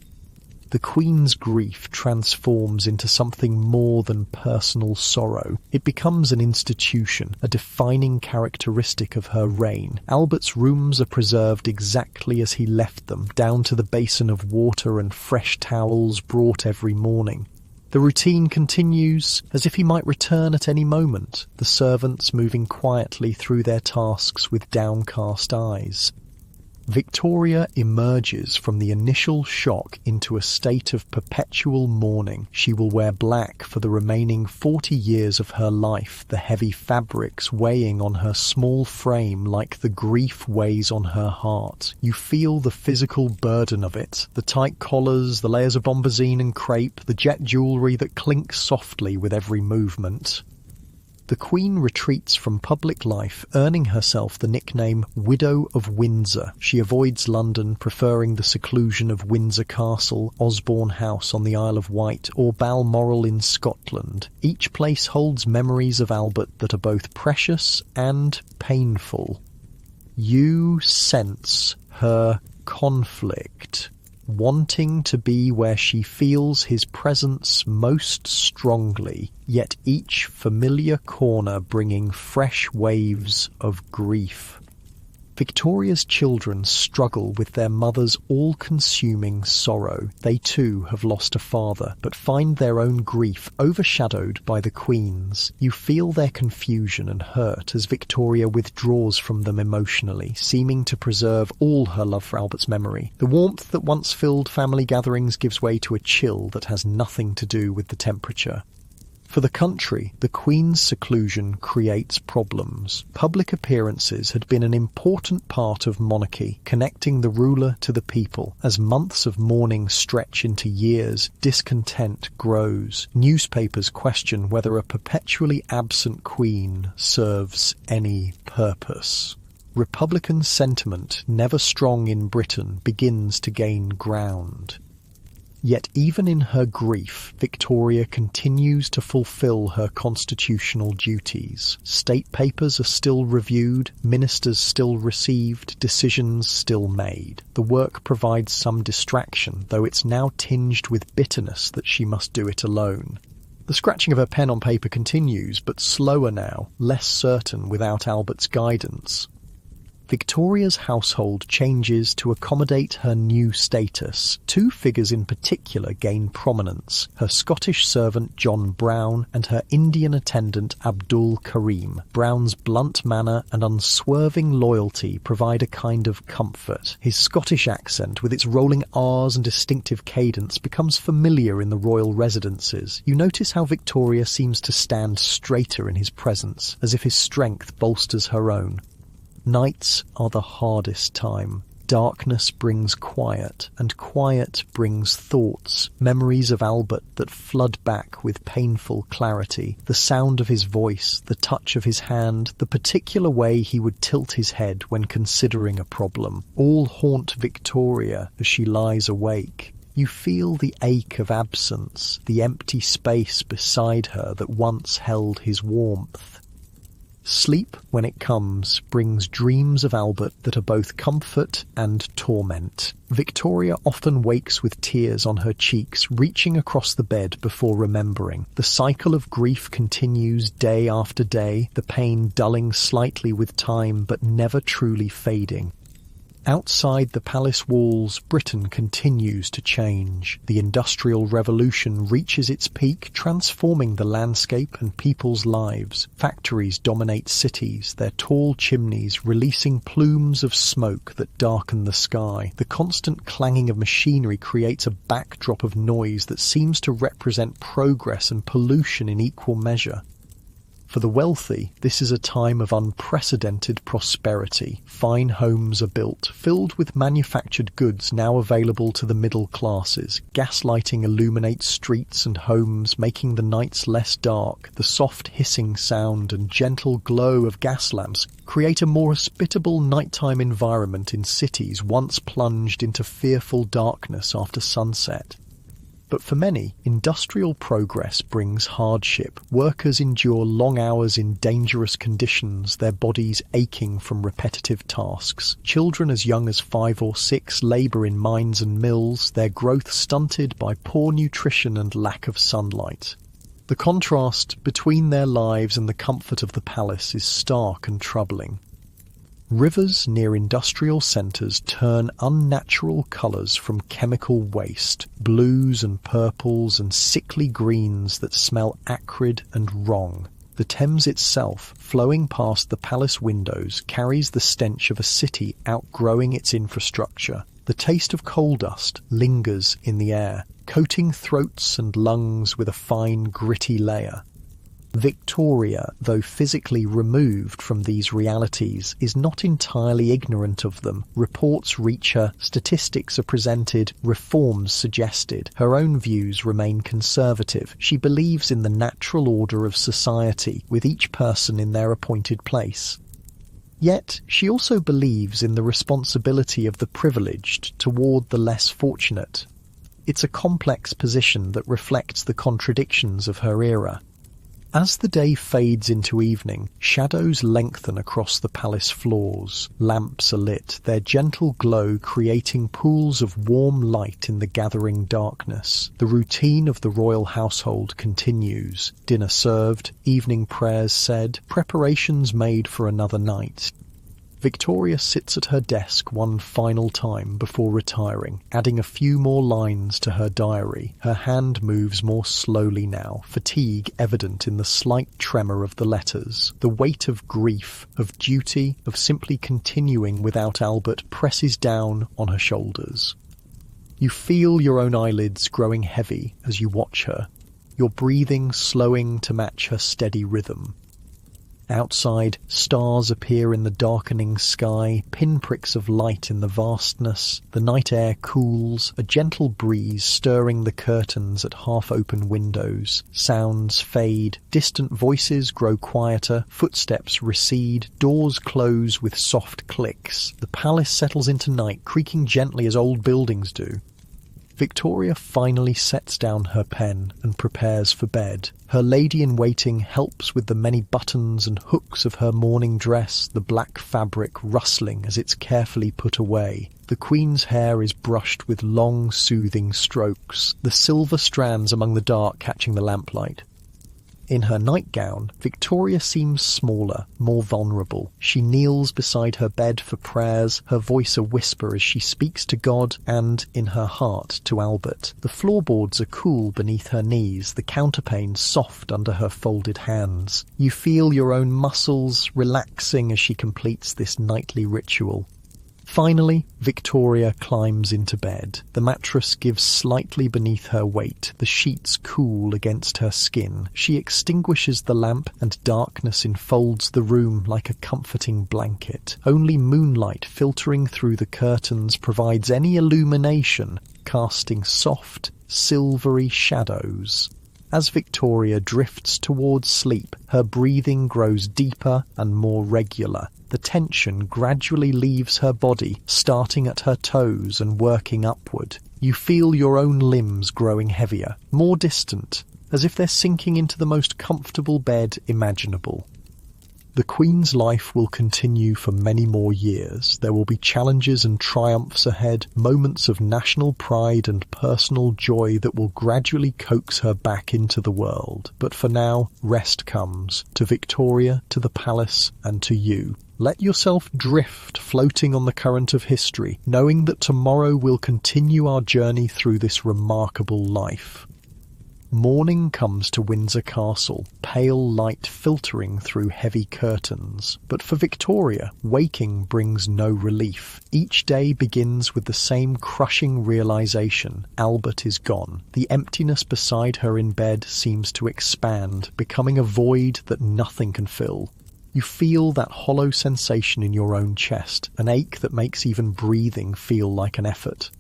The Queen's grief transforms into something more than personal sorrow. It becomes an institution, a defining characteristic of her reign. Albert's rooms are preserved exactly as he left them, down to the basin of water and fresh towels brought every morning. The routine continues, as if he might return at any moment, the servants moving quietly through their tasks with downcast eyes. Victoria emerges from the initial shock into a state of perpetual mourning. She will wear black for the remaining 40 years of her life, the heavy fabrics weighing on her small frame like the grief weighs on her heart. You feel the physical burden of it, the tight collars, the layers of bombazine and crepe, the jet jewellery that clinks softly with every movement. The Queen retreats from public life, earning herself the nickname Widow of Windsor. She avoids London, preferring the seclusion of Windsor Castle, Osborne House on the Isle of Wight, or Balmoral in Scotland. Each place holds memories of Albert that are both precious and painful. You sense her conflict, wanting to be where she feels his presence most strongly, yet each familiar corner bringing fresh waves of grief. Victoria's children struggle with their mother's all-consuming sorrow. They too have lost a father, but find their own grief overshadowed by the Queen's. You feel their confusion and hurt as Victoria withdraws from them emotionally, seeming to preserve all her love for Albert's memory. The warmth that once filled family gatherings gives way to a chill that has nothing to do with the temperature. For the country, the Queen's seclusion creates problems. Public appearances had been an important part of monarchy, connecting the ruler to the people. As months of mourning stretch into years, discontent grows. Newspapers question whether a perpetually absent Queen serves any purpose. Republican sentiment, never strong in Britain, begins to gain ground. Yet even in her grief, Victoria continues to fulfil her constitutional duties. State papers are still reviewed, ministers still received, decisions still made. The work provides some distraction, though it's now tinged with bitterness that she must do it alone. The scratching of her pen on paper continues, but slower now, less certain without Albert's guidance. Victoria's household changes to accommodate her new status. Two figures in particular gain prominence: her Scottish servant John Brown and her Indian attendant Abdul Karim. Brown's blunt manner and unswerving loyalty provide a kind of comfort. His Scottish accent, with its rolling R's and distinctive cadence, becomes familiar in the royal residences. You notice how Victoria seems to stand straighter in his presence, as if his strength bolsters her own. Nights are the hardest time. Darkness brings quiet, and quiet brings thoughts, memories of Albert that flood back with painful clarity. The sound of his voice, the touch of his hand, the particular way he would tilt his head when considering a problem, all haunt Victoria as she lies awake. You feel the ache of absence, the empty space beside her that once held his warmth. Sleep, when it comes, brings dreams of Albert that are both comfort and torment. Victoria often wakes with tears on her cheeks, reaching across the bed before remembering. The cycle of grief continues day after day, the pain dulling slightly with time but never truly fading. Outside the palace walls, Britain continues to change. The Industrial Revolution reaches its peak, transforming the landscape and people's lives. Factories dominate cities, their tall chimneys releasing plumes of smoke that darken the sky. The constant clanging of machinery creates a backdrop of noise that seems to represent progress and pollution in equal measure. For the wealthy, this is a time of unprecedented prosperity. Fine homes are built, filled with manufactured goods now available to the middle classes. Gaslighting illuminates streets and homes, making the nights less dark. The soft hissing sound and gentle glow of gas lamps create a more hospitable nighttime environment in cities once plunged into fearful darkness after sunset. But for many, industrial progress brings hardship. Workers endure long hours in dangerous conditions, their bodies aching from repetitive tasks. Children as young as 5 or 6 labour in mines and mills, their growth stunted by poor nutrition and lack of sunlight. The contrast between their lives and the comfort of the palace is stark and troubling. Rivers near industrial centres turn unnatural colours from chemical waste, blues and purples and sickly greens that smell acrid and wrong. The Thames itself, flowing past the palace windows, carries the stench of a city outgrowing its infrastructure. The taste of coal dust lingers in the air, coating throats and lungs with a fine, gritty layer. Victoria, though physically removed from these realities, is not entirely ignorant of them. Reports reach her, statistics are presented, reforms suggested. Her own views remain conservative. She believes in the natural order of society, with each person in their appointed place. Yet, she also believes in the responsibility of the privileged toward the less fortunate. It's a complex position that reflects the contradictions of her era. As the day fades into evening, shadows lengthen across the palace floors. Lamps are lit, their gentle glow creating pools of warm light in the gathering darkness. The routine of the royal household continues. Dinner served, evening prayers said, preparations made for another night. Victoria sits at her desk one final time before retiring, adding a few more lines to her diary. Her hand moves more slowly now, fatigue evident in the slight tremor of the letters. The weight of grief, of duty, of simply continuing without Albert presses down on her shoulders. You feel your own eyelids growing heavy as you watch her, your breathing slowing to match her steady rhythm. Outside, stars appear in the darkening sky, pinpricks of light in the vastness. The night air cools, a gentle breeze stirring the curtains at half-open windows. Sounds fade, distant voices grow quieter, footsteps recede, doors close with soft clicks. The palace settles into night, creaking gently as old buildings do. Victoria finally sets down her pen and prepares for bed. Her lady-in-waiting helps with the many buttons and hooks of her morning dress, the black fabric rustling as it's carefully put away. The Queen's hair is brushed with long, soothing strokes, the silver strands among the dark catching the lamplight. In her nightgown, Victoria seems smaller, more vulnerable. She kneels beside her bed for prayers, her voice a whisper as she speaks to God and, in her heart, to Albert. The floorboards are cool beneath her knees, the counterpane soft under her folded hands. You feel your own muscles relaxing as she completes this nightly ritual. Finally, Victoria climbs into bed. The mattress gives slightly beneath her weight, the sheets cool against her skin. She extinguishes the lamp and darkness enfolds the room like a comforting blanket. Only moonlight filtering through the curtains provides any illumination, casting soft, silvery shadows. As Victoria drifts towards sleep, her breathing grows deeper and more regular. The tension gradually leaves her body, starting at her toes and working upward. You feel your own limbs growing heavier, more distant, as if they're sinking into the most comfortable bed imaginable. The Queen's life will continue for many more years. There will be challenges and triumphs ahead, moments of national pride and personal joy that will gradually coax her back into the world. But for now, rest comes, to Victoria, to the palace, and to you. Let yourself drift, floating on the current of history, knowing that tomorrow we'll continue our journey through this remarkable life. Morning comes to Windsor Castle, pale light filtering through heavy curtains. But for Victoria, waking brings no relief. Each day begins with the same crushing realization: Albert is gone. The emptiness beside her in bed seems to expand, becoming a void that nothing can fill. You feel that hollow sensation in your own chest, an ache that makes even breathing feel like an effort.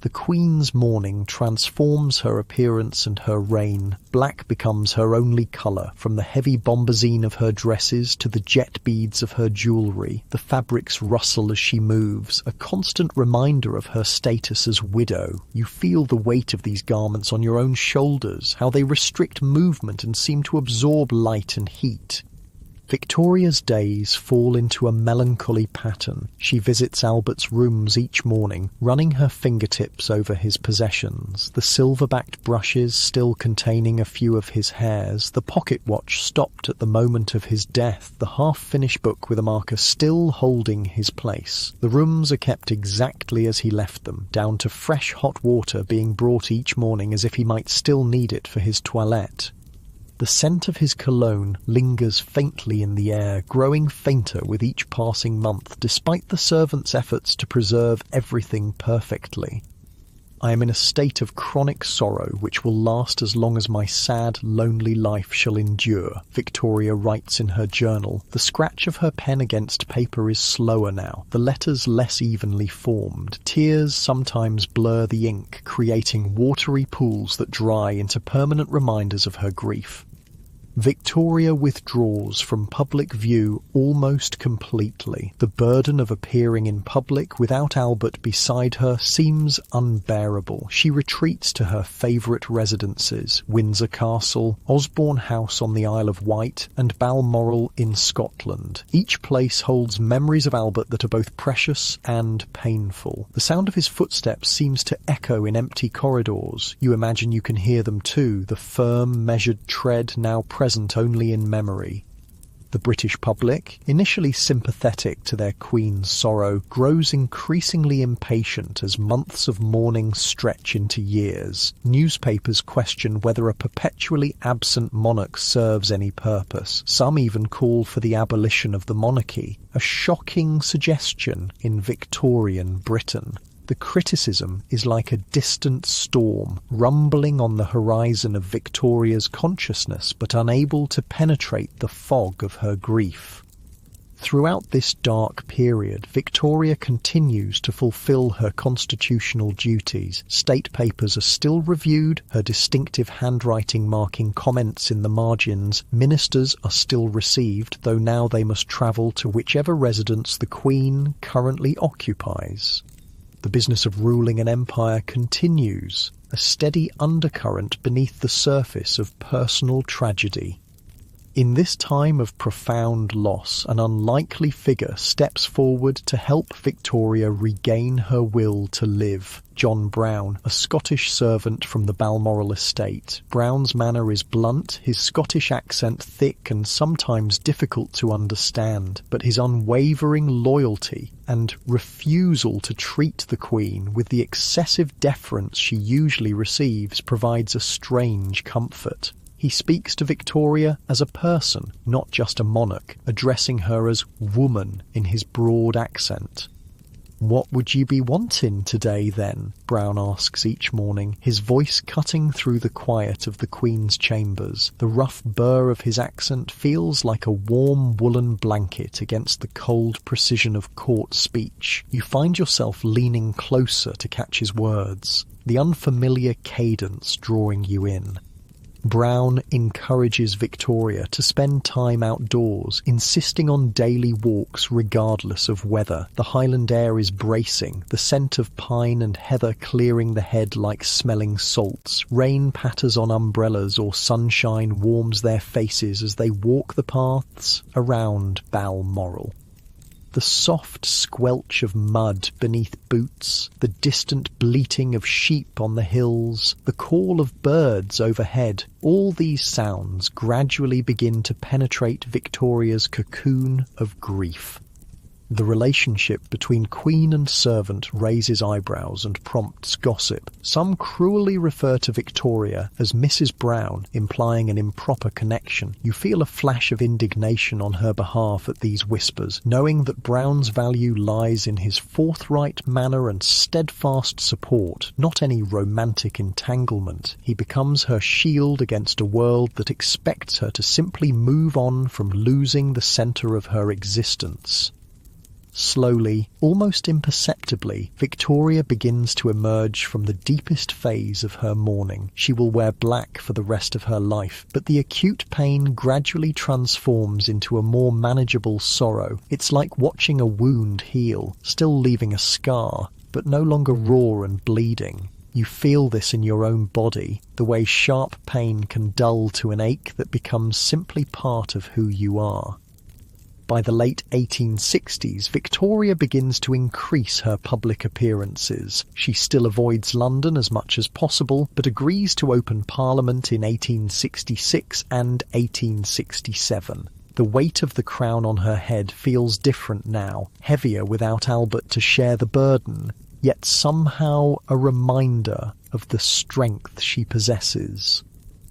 The Queen's mourning transforms her appearance and her reign. Black becomes her only colour, from the heavy bombazine of her dresses to the jet beads of her jewellery. The fabrics rustle as she moves, a constant reminder of her status as widow. You feel the weight of these garments on your own shoulders, how they restrict movement and seem to absorb light and heat. Victoria's days fall into a melancholy pattern. She visits Albert's rooms each morning, running her fingertips over his possessions, the silver-backed brushes still containing a few of his hairs, the pocket watch stopped at the moment of his death, the half-finished book with a marker still holding his place. The rooms are kept exactly as he left them, down to fresh hot water being brought each morning as if he might still need it for his toilette. The scent of his cologne lingers faintly in the air, growing fainter with each passing month, despite the servants' efforts to preserve everything perfectly. I am in a state of chronic sorrow which will last as long as my sad, lonely life shall endure, Victoria writes in her journal. The scratch of her pen against paper is slower now, the letters less evenly formed. Tears sometimes blur the ink, creating watery pools that dry into permanent reminders of her grief. Victoria withdraws from public view almost completely. The burden of appearing in public without Albert beside her seems unbearable. She retreats to her favourite residences, Windsor Castle, Osborne House on the Isle of Wight, and Balmoral in Scotland. Each place holds memories of Albert that are both precious and painful. The sound of his footsteps seems to echo in empty corridors. You imagine you can hear them too, the firm, measured tread now present only in memory. The British public, initially sympathetic to their Queen's sorrow, grows increasingly impatient as months of mourning stretch into years. Newspapers question whether a perpetually absent monarch serves any purpose. Some even call for the abolition of the monarchy, a shocking suggestion in Victorian Britain. The criticism is like a distant storm, rumbling on the horizon of Victoria's consciousness, but unable to penetrate the fog of her grief. Throughout this dark period, Victoria continues to fulfil her constitutional duties. State papers are still reviewed, her distinctive handwriting marking comments in the margins. Ministers are still received, though now they must travel to whichever residence the Queen currently occupies. The business of ruling an empire continues, a steady undercurrent beneath the surface of personal tragedy. In this time of profound loss, an unlikely figure steps forward to help Victoria regain her will to live. John Brown, a Scottish servant from the Balmoral estate. Brown's manner is blunt, his Scottish accent thick and sometimes difficult to understand, but his unwavering loyalty and refusal to treat the Queen with the excessive deference she usually receives provides a strange comfort. He speaks to Victoria as a person, not just a monarch, addressing her as woman in his broad accent. "What would you be wanting today, then?" Brown asks each morning, his voice cutting through the quiet of the Queen's chambers. The rough burr of his accent feels like a warm woolen blanket against the cold precision of court speech. You find yourself leaning closer to catch his words, the unfamiliar cadence drawing you in. Brown encourages Victoria to spend time outdoors, insisting on daily walks regardless of weather. The Highland air is bracing, the scent of pine and heather clearing the head like smelling salts. Rain patters on umbrellas or sunshine warms their faces as they walk the paths around Balmoral. The soft squelch of mud beneath boots, the distant bleating of sheep on the hills, the call of birds overhead, all these sounds gradually begin to penetrate Victoria's cocoon of grief. The relationship between Queen and servant raises eyebrows and prompts gossip. Some cruelly refer to Victoria as Mrs. Brown, implying an improper connection. You feel a flash of indignation on her behalf at these whispers, knowing that Brown's value lies in his forthright manner and steadfast support, not any romantic entanglement. He becomes her shield against a world that expects her to simply move on from losing the centre of her existence. Slowly, almost imperceptibly, Victoria begins to emerge from the deepest phase of her mourning. She will wear black for the rest of her life, but the acute pain gradually transforms into a more manageable sorrow. It's like watching a wound heal, still leaving a scar, but no longer raw and bleeding. You feel this in your own body, the way sharp pain can dull to an ache that becomes simply part of who you are. By the late 1860s, Victoria begins to increase her public appearances. She still avoids London as much as possible, but agrees to open Parliament in 1866 and 1867. The weight of the crown on her head feels different now, heavier without Albert to share the burden, yet somehow a reminder of the strength she possesses.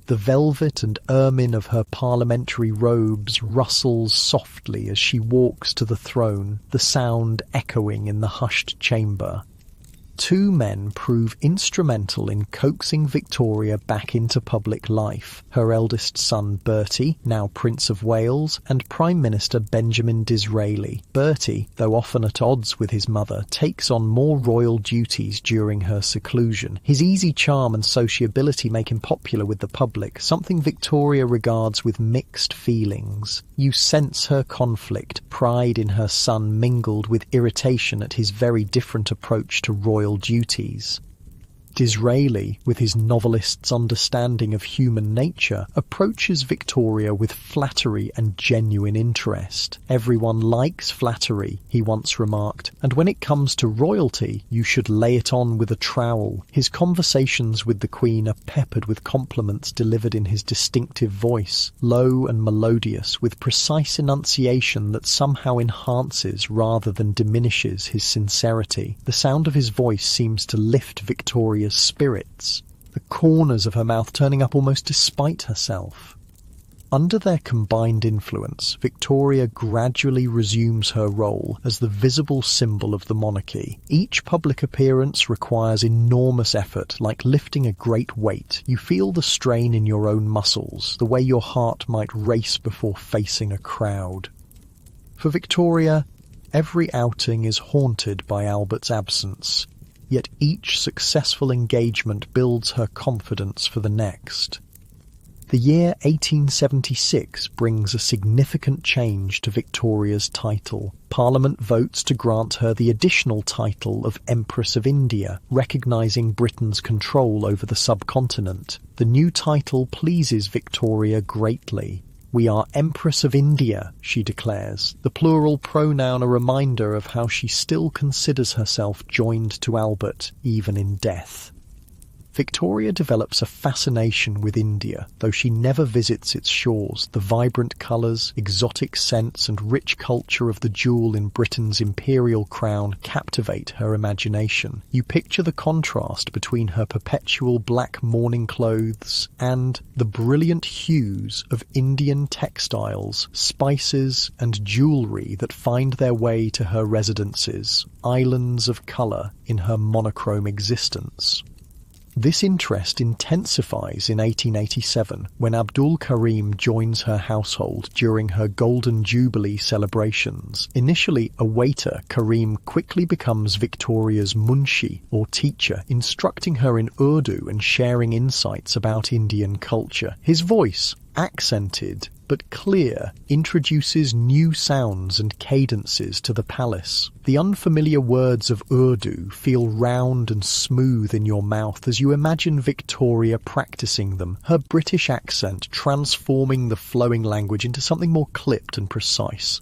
The velvet and ermine of her parliamentary robes rustles softly as she walks to the throne, the sound echoing in the hushed chamber. Two men prove instrumental in coaxing Victoria back into public life. Her eldest son Bertie, now Prince of Wales, and Prime Minister Benjamin Disraeli. Bertie, though often at odds with his mother, takes on more royal duties during her seclusion. His easy charm and sociability make him popular with the public, something Victoria regards with mixed feelings. You sense her conflict, pride in her son mingled with irritation at his very different approach to royal duties. Disraeli, with his novelist's understanding of human nature, approaches Victoria with flattery and genuine interest. Everyone likes flattery, he once remarked, and when it comes to royalty, you should lay it on with a trowel. His conversations with the Queen are peppered with compliments delivered in his distinctive voice, low and melodious, with precise enunciation that somehow enhances rather than diminishes his sincerity. The sound of his voice seems to lift Victoria's spirits, the corners of her mouth turning up almost despite herself. Under their combined influence, Victoria gradually resumes her role as the visible symbol of the monarchy. Each public appearance requires enormous effort, like lifting a great weight. You feel the strain in your own muscles, the way your heart might race before facing a crowd. For Victoria, every outing is haunted by Albert's absence. Yet each successful engagement builds her confidence for the next. The year 1876 brings a significant change to Victoria's title. Parliament votes to grant her the additional title of Empress of India, recognising Britain's control over the subcontinent. The new title pleases Victoria greatly. "We are Empress of India," she declares, the plural pronoun a reminder of how she still considers herself joined to Albert, even in death. Victoria develops a fascination with India, though she never visits its shores. The vibrant colours, exotic scents and rich culture of the jewel in Britain's imperial crown captivate her imagination. You picture the contrast between her perpetual black mourning clothes and the brilliant hues of Indian textiles, spices and jewellery that find their way to her residences, islands of colour in her monochrome existence. This interest intensifies in 1887 when Abdul Karim joins her household during her Golden Jubilee celebrations. Initially a waiter, Karim quickly becomes Victoria's munshi, or teacher, instructing her in Urdu and sharing insights about Indian culture. His voice, accented but clear, introduces new sounds and cadences to the palace. The unfamiliar words of Urdu feel round and smooth in your mouth as you imagine Victoria practicing them, her British accent transforming the flowing language into something more clipped and precise.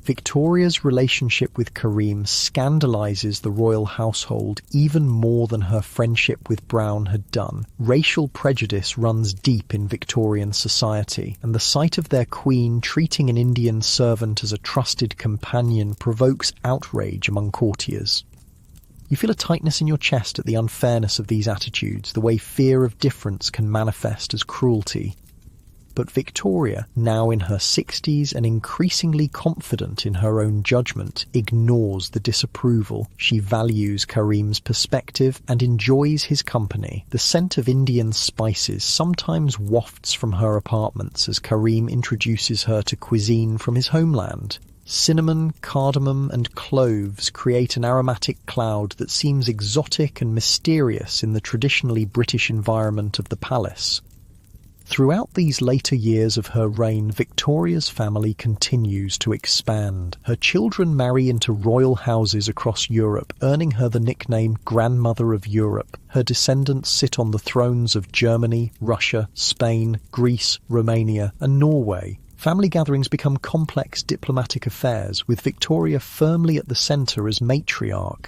Victoria's relationship with Karim scandalises the royal household even more than her friendship with Brown had done. Racial prejudice runs deep in Victorian society, and the sight of their queen treating an Indian servant as a trusted companion provokes outrage among courtiers. You feel a tightness in your chest at the unfairness of these attitudes, the way fear of difference can manifest as cruelty. But Victoria, now in her 60s and increasingly confident in her own judgment, ignores the disapproval. She values Karim's perspective and enjoys his company. The scent of Indian spices sometimes wafts from her apartments as Karim introduces her to cuisine from his homeland. Cinnamon, cardamom and cloves create an aromatic cloud that seems exotic and mysterious in the traditionally British environment of the palace. Throughout these later years of her reign, Victoria's family continues to expand. Her children marry into royal houses across Europe, earning her the nickname Grandmother of Europe. Her descendants sit on the thrones of Germany, Russia, Spain, Greece, Romania, and Norway. Family gatherings become complex diplomatic affairs, with Victoria firmly at the centre as matriarch.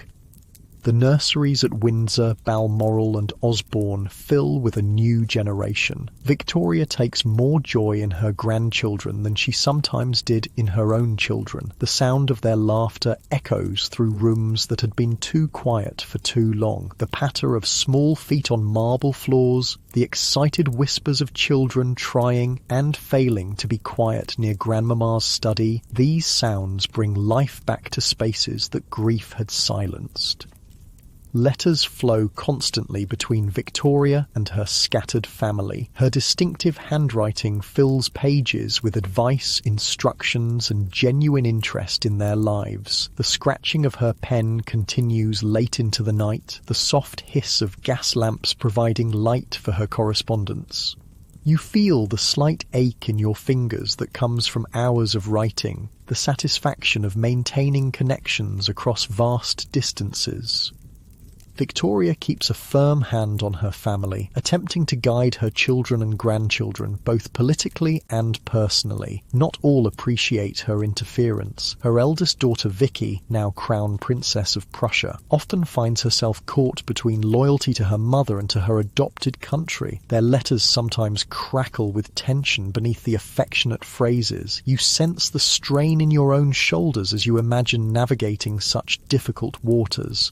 The nurseries at Windsor, Balmoral and Osborne fill with a new generation. Victoria takes more joy in her grandchildren than she sometimes did in her own children. The sound of their laughter echoes through rooms that had been too quiet for too long. The patter of small feet on marble floors, the excited whispers of children trying and failing to be quiet near Grandmama's study, these sounds bring life back to spaces that grief had silenced. Letters flow constantly between Victoria and her scattered family. Her distinctive handwriting fills pages with advice, instructions, and genuine interest in their lives. The scratching of her pen continues late into the night, the soft hiss of gas lamps providing light for her correspondence. You feel the slight ache in your fingers that comes from hours of writing, the satisfaction of maintaining connections across vast distances. Victoria keeps a firm hand on her family, attempting to guide her children and grandchildren both politically and personally. Not all appreciate her interference. Her eldest daughter Vicky, now Crown Princess of Prussia, often finds herself caught between loyalty to her mother and to her adopted country. Their letters sometimes crackle with tension beneath the affectionate phrases. You sense the strain in your own shoulders as you imagine navigating such difficult waters.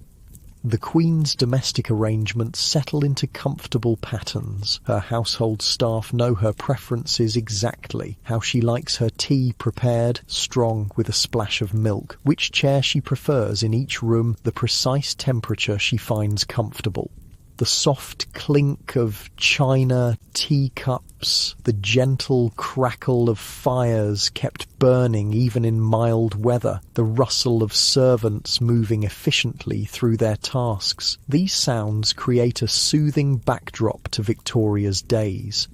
The Queen's domestic arrangements settle into comfortable patterns. Her household staff know her preferences exactly, how she likes her tea prepared, strong with a splash of milk, which chair she prefers in each room, the precise temperature she finds comfortable. The soft clink of china, teacups, the gentle crackle of fires kept burning even in mild weather, the rustle of servants moving efficiently through their tasks. These sounds create a soothing backdrop to Victoria's days.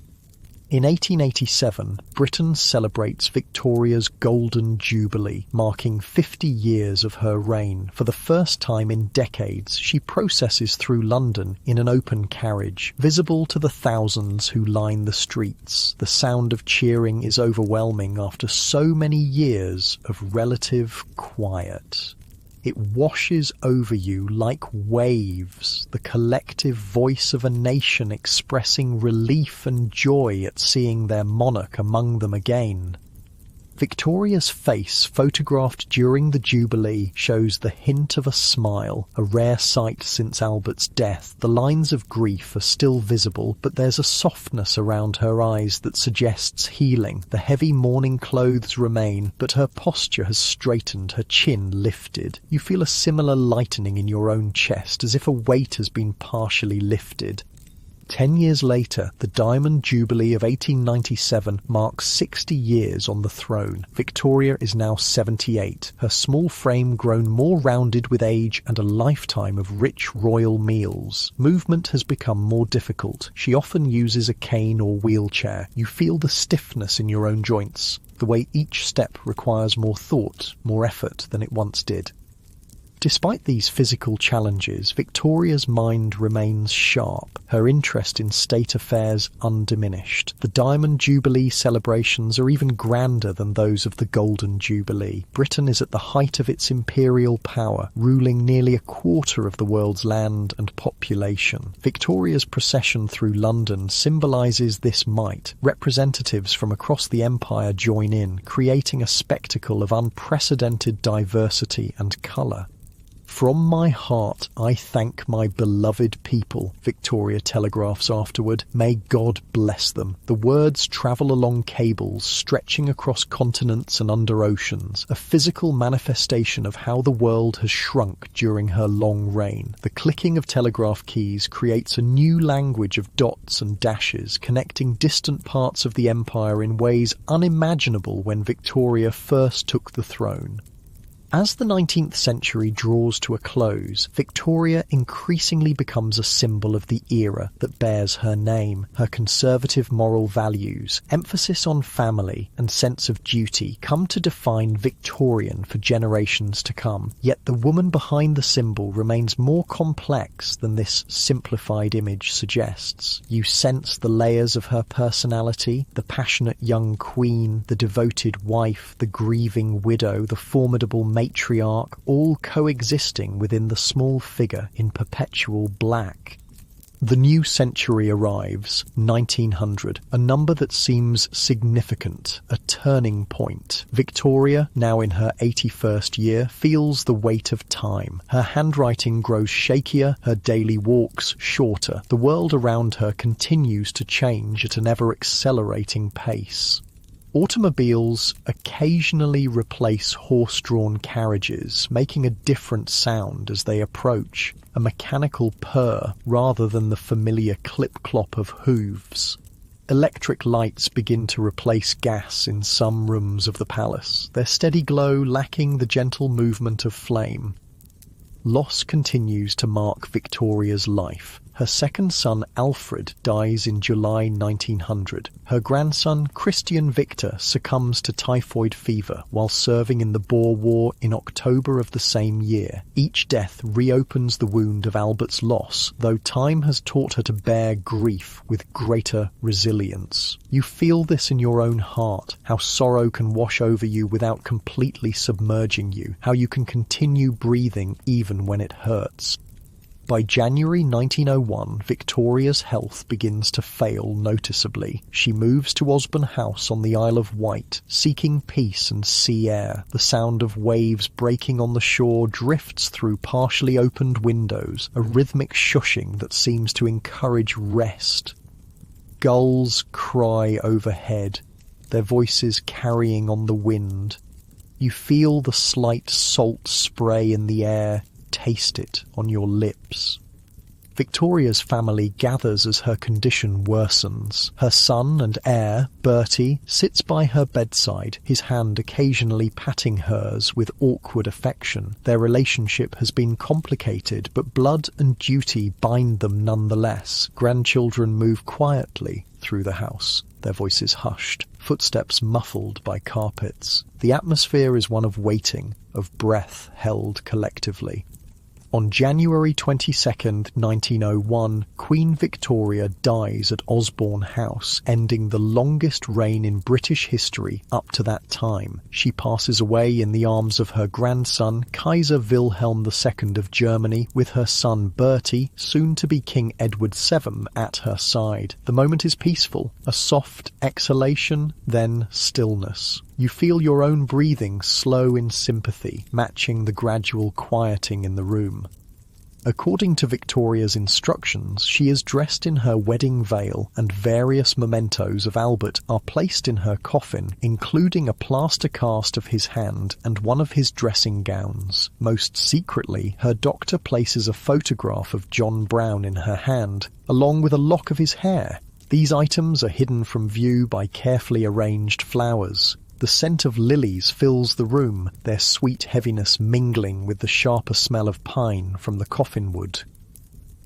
In 1887, Britain celebrates Victoria's Golden Jubilee, marking 50 years of her reign. For the first time in decades, she processes through London in an open carriage, visible to the thousands who line the streets. The sound of cheering is overwhelming after so many years of relative quiet. It washes over you like waves, the collective voice of a nation expressing relief and joy at seeing their monarch among them again. Victoria's face, photographed during the Jubilee, shows the hint of a smile, a rare sight since Albert's death. The lines of grief are still visible, but there's a softness around her eyes that suggests healing. The heavy mourning clothes remain, but her posture has straightened, her chin lifted. You feel a similar lightening in your own chest, as if a weight has been partially lifted. 10 years later, the Diamond Jubilee of 1897 marks 60 years on the throne. Victoria is now 78, her small frame grown more rounded with age and a lifetime of rich royal meals. Movement has become more difficult. She often uses a cane or wheelchair. You feel the stiffness in your own joints, the way each step requires more thought, more effort than it once did. Despite these physical challenges, Victoria's mind remains sharp, her interest in state affairs undiminished. The Diamond Jubilee celebrations are even grander than those of the Golden Jubilee. Britain is at the height of its imperial power, ruling nearly a quarter of the world's land and population. Victoria's procession through London symbolises this might. Representatives from across the empire join in, creating a spectacle of unprecedented diversity and colour. "From my heart I thank my beloved people," Victoria telegraphs afterward. "May God bless them." The words travel along cables, stretching across continents and under oceans, a physical manifestation of how the world has shrunk during her long reign. The clicking of telegraph keys creates a new language of dots and dashes, connecting distant parts of the empire in ways unimaginable when Victoria first took the throne. As the 19th century draws to a close, Victoria increasingly becomes a symbol of the era that bears her name. Her conservative moral values, emphasis on family, and sense of duty come to define Victorian for generations to come. Yet the woman behind the symbol remains more complex than this simplified image suggests. You sense the layers of her personality, the passionate young queen, the devoted wife, the grieving widow, the formidable matriarch, all coexisting within the small figure in perpetual black. The new century arrives, 1900, a number that seems significant, a turning point. Victoria, now in her 81st year, feels the weight of time. Her handwriting grows shakier, her daily walks shorter. The world around her continues to change at an ever-accelerating pace. Automobiles occasionally replace horse-drawn carriages, making a different sound as they approach, a mechanical purr rather than the familiar clip-clop of hooves. Electric lights begin to replace gas in some rooms of the palace, their steady glow lacking the gentle movement of flame. Loss continues to mark Victoria's life. Her second son, Alfred, dies in July 1900. Her grandson, Christian Victor, succumbs to typhoid fever while serving in the Boer War in October of the same year. Each death reopens the wound of Albert's loss, though time has taught her to bear grief with greater resilience. You feel this in your own heart, how sorrow can wash over you without completely submerging you, how you can continue breathing even when it hurts. By January 1901, Victoria's health begins to fail noticeably. She moves to Osborne House on the Isle of Wight, seeking peace and sea air. The sound of waves breaking on the shore drifts through partially opened windows, a rhythmic shushing that seems to encourage rest. Gulls cry overhead, their voices carrying on the wind. You feel the slight salt spray in the air, taste it on your lips. Victoria's family gathers as her condition worsens. Her son and heir, Bertie, sits by her bedside, his hand occasionally patting hers with awkward affection. Their relationship has been complicated, but blood and duty bind them nonetheless. Grandchildren move quietly through the house, their voices hushed, footsteps muffled by carpets. The atmosphere is one of waiting, of breath held collectively. On January 22nd, 1901, Queen Victoria dies at Osborne House, ending the longest reign in British history up to that time. She passes away in the arms of her grandson, Kaiser Wilhelm II of Germany, with her son Bertie, soon to be King Edward VII, at her side. The moment is peaceful, a soft exhalation, then stillness. You feel your own breathing slow in sympathy, matching the gradual quieting in the room. According to Victoria's instructions, she is dressed in her wedding veil, and various mementos of Albert are placed in her coffin, including a plaster cast of his hand and one of his dressing gowns. Most secretly, her doctor places a photograph of John Brown in her hand, along with a lock of his hair. These items are hidden from view by carefully arranged flowers. The scent of lilies fills the room, their sweet heaviness mingling with the sharper smell of pine from the coffin wood.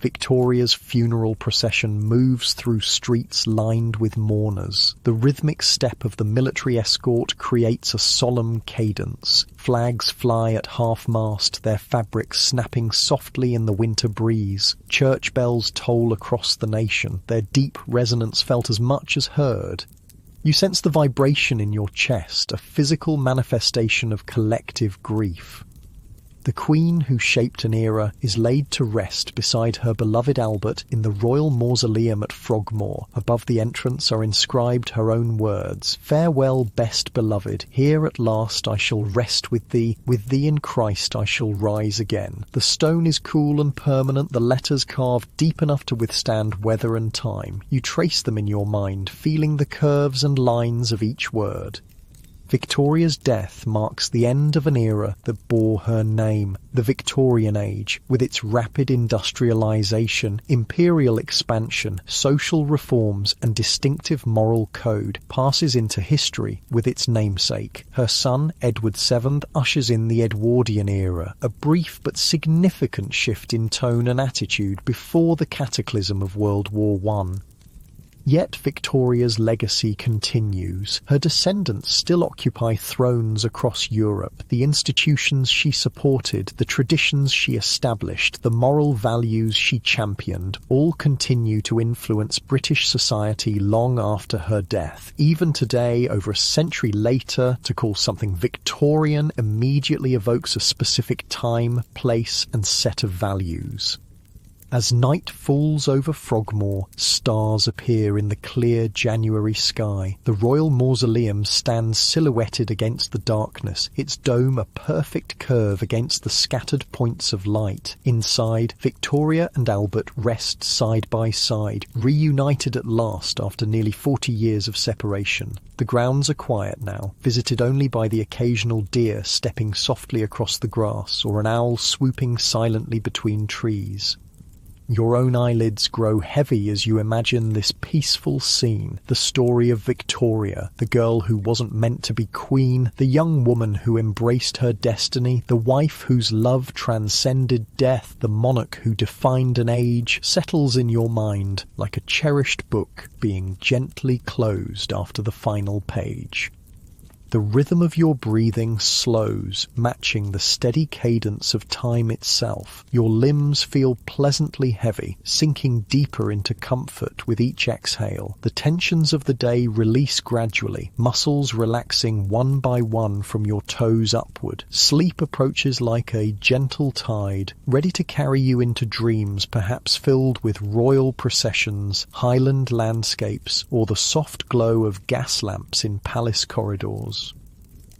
Victoria's funeral procession moves through streets lined with mourners. The rhythmic step of the military escort creates a solemn cadence. Flags fly at half-mast, their fabrics snapping softly in the winter breeze. Church bells toll across the nation, their deep resonance felt as much as heard. You sense the vibration in your chest, a physical manifestation of collective grief. The Queen who shaped an era is laid to rest beside her beloved Albert in the Royal Mausoleum at Frogmore. Above the entrance are inscribed her own words, "Farewell, best beloved, here at last I shall rest with thee in Christ I shall rise again." The stone is cool and permanent, the letters carved deep enough to withstand weather and time. You trace them in your mind, feeling the curves and lines of each word. Victoria's death marks the end of an era that bore her name. The Victorian Age, with its rapid industrialization, imperial expansion, social reforms, and distinctive moral code, passes into history with its namesake. Her son, Edward VII, ushers in the Edwardian era, a brief but significant shift in tone and attitude before the cataclysm of World War I. Yet Victoria's legacy continues. Her descendants still occupy thrones across Europe. The institutions she supported, the traditions she established, the moral values she championed, all continue to influence British society long after her death. Even today, over a century later, to call something Victorian immediately evokes a specific time, place, and set of values. As night falls over Frogmore, stars appear in the clear January sky. The Royal Mausoleum stands silhouetted against the darkness, its dome a perfect curve against the scattered points of light. Inside, Victoria and Albert rest side by side, reunited at last after nearly 40 years of separation. The grounds are quiet now, visited only by the occasional deer stepping softly across the grass or an owl swooping silently between trees. Your own eyelids grow heavy as you imagine this peaceful scene, the story of Victoria, the girl who wasn't meant to be queen, the young woman who embraced her destiny, the wife whose love transcended death, the monarch who defined an age, settles in your mind like a cherished book being gently closed after the final page. The rhythm of your breathing slows, matching the steady cadence of time itself. Your limbs feel pleasantly heavy, sinking deeper into comfort with each exhale. The tensions of the day release gradually, muscles relaxing one by one from your toes upward. Sleep approaches like a gentle tide, ready to carry you into dreams perhaps filled with royal processions, highland landscapes, or the soft glow of gas lamps in palace corridors.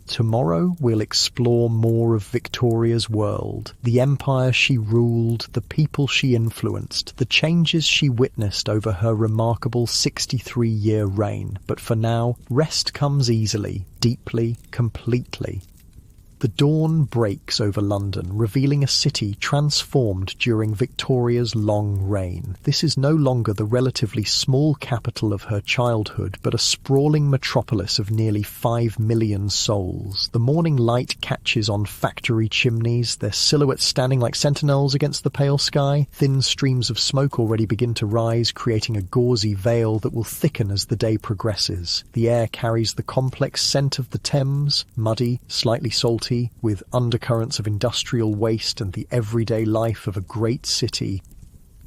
Tomorrow we'll explore more of Victoria's world, the empire she ruled, the people she influenced, the changes she witnessed over her remarkable 63-year reign. But for now, rest comes easily, deeply, completely. The dawn breaks over London, revealing a city transformed during Victoria's long reign. This is no longer the relatively small capital of her childhood, but a sprawling metropolis of nearly 5 million souls. The morning light catches on factory chimneys, their silhouettes standing like sentinels against the pale sky. Thin streams of smoke already begin to rise, creating a gauzy veil that will thicken as the day progresses. The air carries the complex scent of the Thames, muddy, slightly salty, with undercurrents of industrial waste and the everyday life of a great city.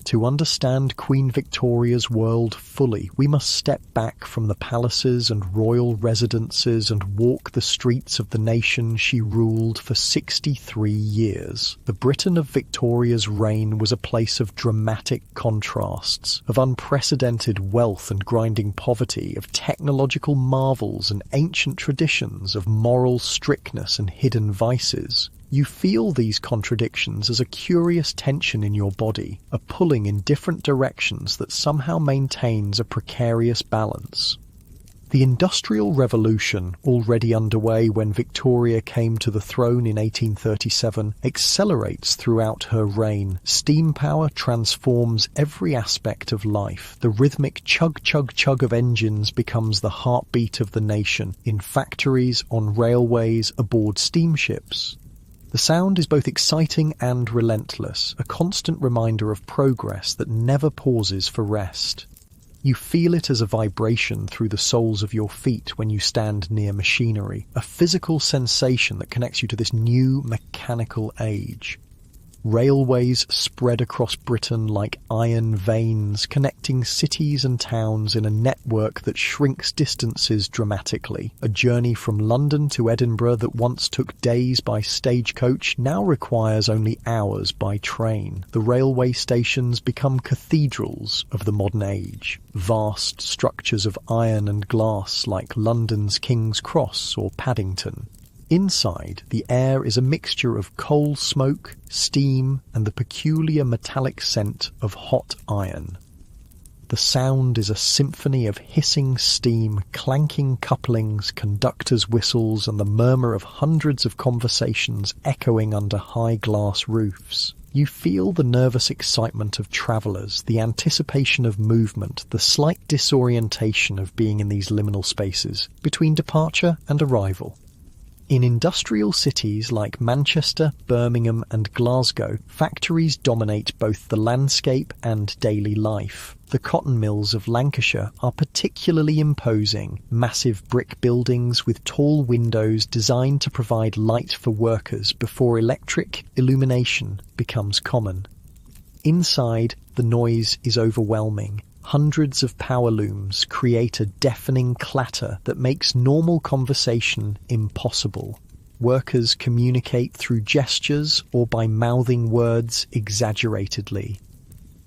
To understand Queen Victoria's world fully, we must step back from the palaces and royal residences and walk the streets of the nation she ruled for 63 years. The Britain of Victoria's reign was a place of dramatic contrasts, of unprecedented wealth and grinding poverty, of technological marvels and ancient traditions, of moral strictness and hidden vices. You feel these contradictions as a curious tension in your body, a pulling in different directions that somehow maintains a precarious balance. The Industrial Revolution, already underway when Victoria came to the throne in 1837, accelerates throughout her reign. Steam power transforms every aspect of life. The rhythmic chug-chug-chug of engines becomes the heartbeat of the nation, in factories, on railways, aboard steamships. The sound is both exciting and relentless, a constant reminder of progress that never pauses for rest. You feel it as a vibration through the soles of your feet when you stand near machinery, a physical sensation that connects you to this new mechanical age. Railways spread across Britain like iron veins, connecting cities and towns in a network that shrinks distances dramatically. A journey from London to Edinburgh that once took days by stagecoach now requires only hours by train. The railway stations become cathedrals of the modern age, vast structures of iron and glass like London's King's Cross or Paddington. Inside, the air is a mixture of coal smoke, steam, and the peculiar metallic scent of hot iron. The sound is a symphony of hissing steam, clanking couplings, conductors' whistles, and the murmur of hundreds of conversations echoing under high glass roofs. You feel the nervous excitement of travellers, the anticipation of movement, the slight disorientation of being in these liminal spaces between departure and arrival. In industrial cities like Manchester, Birmingham and Glasgow, factories dominate both the landscape and daily life. The cotton mills of Lancashire are particularly imposing, massive brick buildings with tall windows designed to provide light for workers before electric illumination becomes common. Inside, the noise is overwhelming. Hundreds of power looms create a deafening clatter that makes normal conversation impossible. Workers communicate through gestures or by mouthing words exaggeratedly.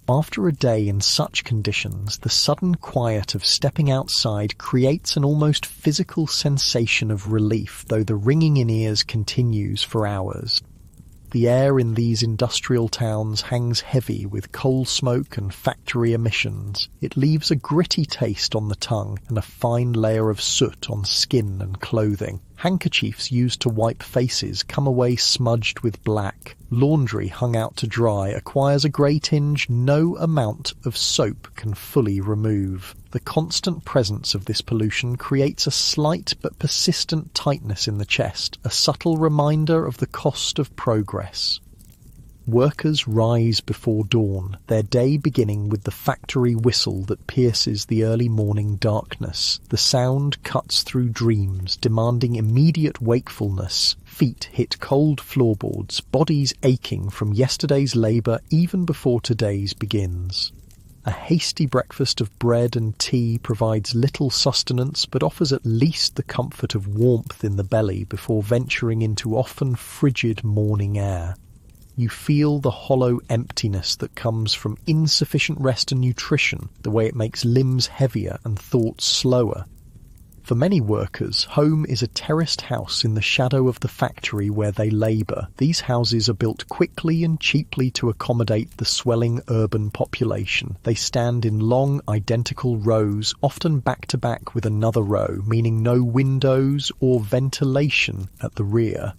After a day in such conditions, the sudden quiet of stepping outside creates an almost physical sensation of relief, though the ringing in ears continues for hours. The air in these industrial towns hangs heavy with coal smoke and factory emissions. It leaves a gritty taste on the tongue and a fine layer of soot on skin and clothing. Handkerchiefs used to wipe faces come away smudged with black. Laundry hung out to dry acquires a grey tinge no amount of soap can fully remove. The constant presence of this pollution creates a slight but persistent tightness in the chest, a subtle reminder of the cost of progress. Workers rise before dawn, their day beginning with the factory whistle that pierces the early morning darkness. The sound cuts through dreams, demanding immediate wakefulness. Feet hit cold floorboards, bodies aching from yesterday's labour even before today's begins. A hasty breakfast of bread and tea provides little sustenance but offers at least the comfort of warmth in the belly before venturing into often frigid morning air. You feel the hollow emptiness that comes from insufficient rest and nutrition, the way it makes limbs heavier and thoughts slower. For many workers, home is a terraced house in the shadow of the factory where they labour. These houses are built quickly and cheaply to accommodate the swelling urban population. They stand in long, identical rows, often back-to-back with another row, meaning no windows or ventilation at the rear.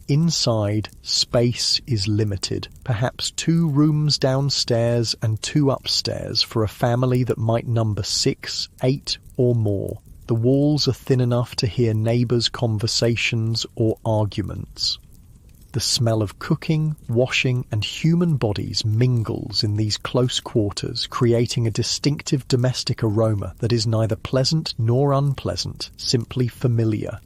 Inside, space is limited, perhaps 2 rooms downstairs and 2 upstairs for a family that might number 6, 8 or more. The walls are thin enough to hear neighbours' conversations or arguments. The smell of cooking, washing and human bodies mingles in these close quarters, creating a distinctive domestic aroma that is neither pleasant nor unpleasant, simply familiar.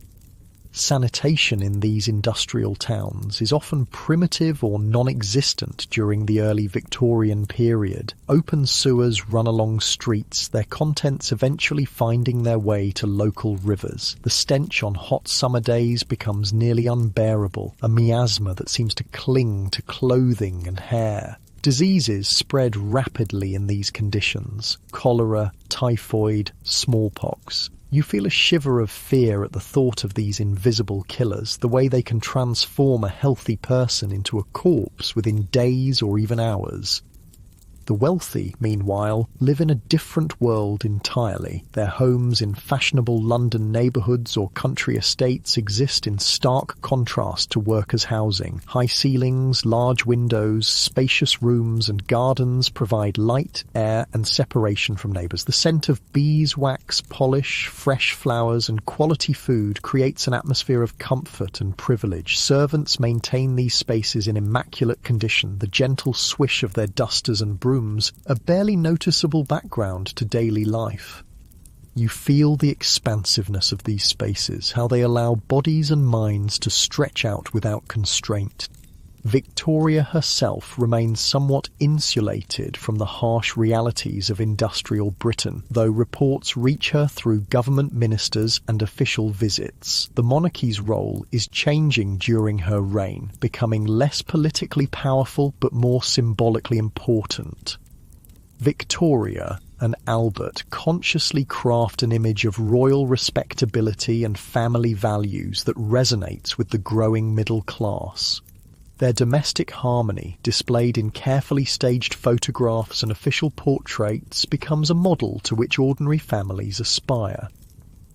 Sanitation in these industrial towns is often primitive or non-existent during the early Victorian period. Open sewers run along streets, their contents eventually finding their way to local rivers. The stench on hot summer days becomes nearly unbearable, a miasma that seems to cling to clothing and hair. Diseases spread rapidly in these conditions: cholera, typhoid, smallpox. You feel a shiver of fear at the thought of these invisible killers, the way they can transform a healthy person into a corpse within days or even hours. The wealthy, meanwhile, live in a different world entirely. Their homes in fashionable London neighbourhoods or country estates exist in stark contrast to workers' housing. High ceilings, large windows, spacious rooms and gardens provide light, air and separation from neighbours. The scent of beeswax, polish, fresh flowers and quality food creates an atmosphere of comfort and privilege. Servants maintain these spaces in immaculate condition, the gentle swish of their dusters and brooms a barely noticeable background to daily life. You feel the expansiveness of these spaces, how they allow bodies and minds to stretch out without constraint. Victoria herself remains somewhat insulated from the harsh realities of industrial Britain, though reports reach her through government ministers and official visits. The monarchy's role is changing during her reign, becoming less politically powerful but more symbolically important. Victoria and Albert consciously craft an image of royal respectability and family values that resonates with the growing middle class. Their domestic harmony, displayed in carefully staged photographs and official portraits, becomes a model to which ordinary families aspire.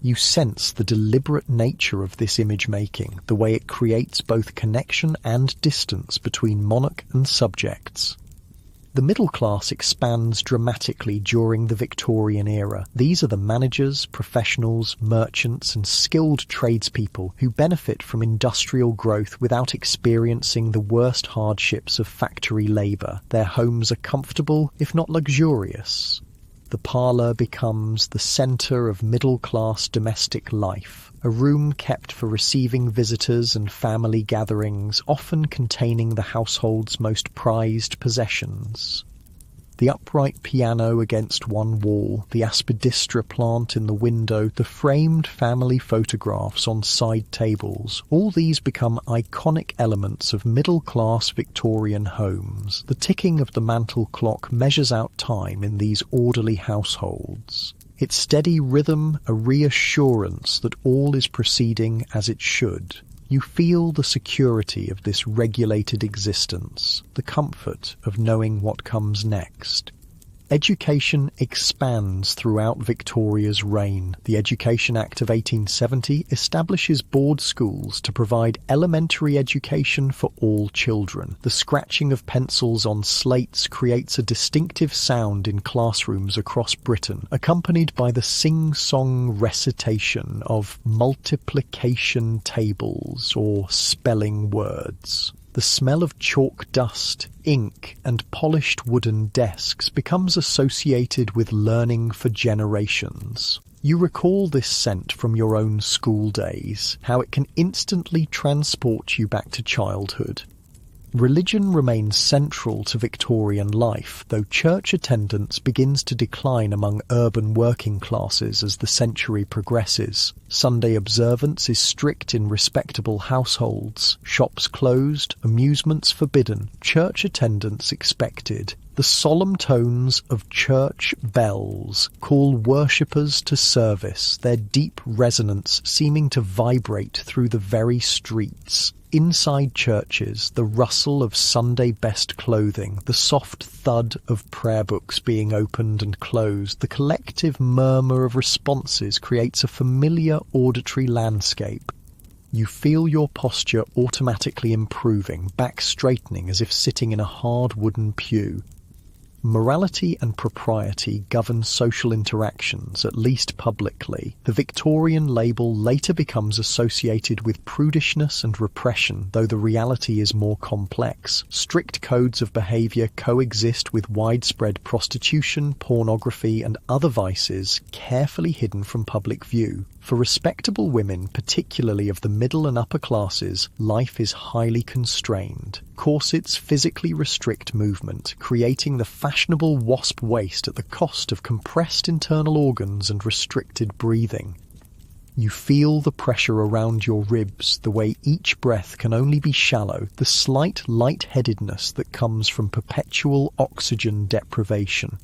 You sense the deliberate nature of this image-making, the way it creates both connection and distance between monarch and subjects. The middle class expands dramatically during the Victorian era. These are the managers, professionals, merchants and skilled tradespeople who benefit from industrial growth without experiencing the worst hardships of factory labour. Their homes are comfortable, if not luxurious. The parlour becomes the centre of middle-class domestic life, a room kept for receiving visitors and family gatherings, often containing the household's most prized possessions. The upright piano against one wall, the aspidistra plant in the window, the framed family photographs on side tables, all these become iconic elements of middle-class Victorian homes. The ticking of the mantel clock measures out time in these orderly households. Its steady rhythm, a reassurance that all is proceeding as it should. You feel the security of this regulated existence, the comfort of knowing what comes next. Education expands throughout Victoria's reign. The Education Act of 1870 establishes board schools to provide elementary education for all children. The scratching of pencils on slates creates a distinctive sound in classrooms across Britain, accompanied by the sing-song recitation of multiplication tables or spelling words. The smell of chalk dust, ink, and polished wooden desks becomes associated with learning for generations. You recall this scent from your own school days, how it can instantly transport you back to childhood. Religion remains central to Victorian life, though church attendance begins to decline among urban working classes as the century progresses. Sunday observance is strict in respectable households, shops closed, amusements forbidden, church attendance expected. The solemn tones of church bells call worshippers to service, their deep resonance seeming to vibrate through the very streets. Inside churches, the rustle of Sunday best clothing, the soft thud of prayer books being opened and closed, the collective murmur of responses creates a familiar auditory landscape. You feel your posture automatically improving, back straightening as if sitting in a hard wooden pew. Morality and propriety govern social interactions, at least publicly. The Victorian label later becomes associated with prudishness and repression, though the reality is more complex. Strict codes of behaviour coexist with widespread prostitution, pornography, and other vices carefully hidden from public view. For respectable women, particularly of the middle and upper classes, life is highly constrained. Corsets physically restrict movement, creating the fashionable wasp waist at the cost of compressed internal organs and restricted breathing. You feel the pressure around your ribs, the way each breath can only be shallow, the slight lightheadedness that comes from perpetual oxygen deprivation.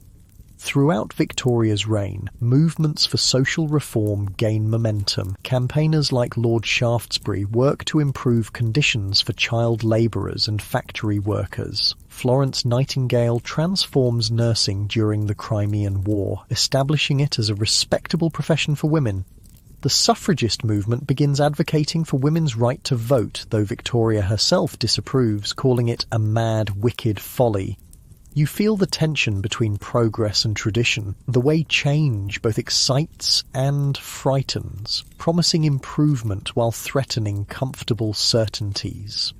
Throughout Victoria's reign, movements for social reform gain momentum. Campaigners like Lord Shaftesbury work to improve conditions for child labourers and factory workers. Florence Nightingale transforms nursing during the Crimean War, establishing it as a respectable profession for women. The suffragist movement begins advocating for women's right to vote, though Victoria herself disapproves, calling it a mad, wicked folly. You feel the tension between progress and tradition, the way change both excites and frightens, promising improvement while threatening comfortable certainties.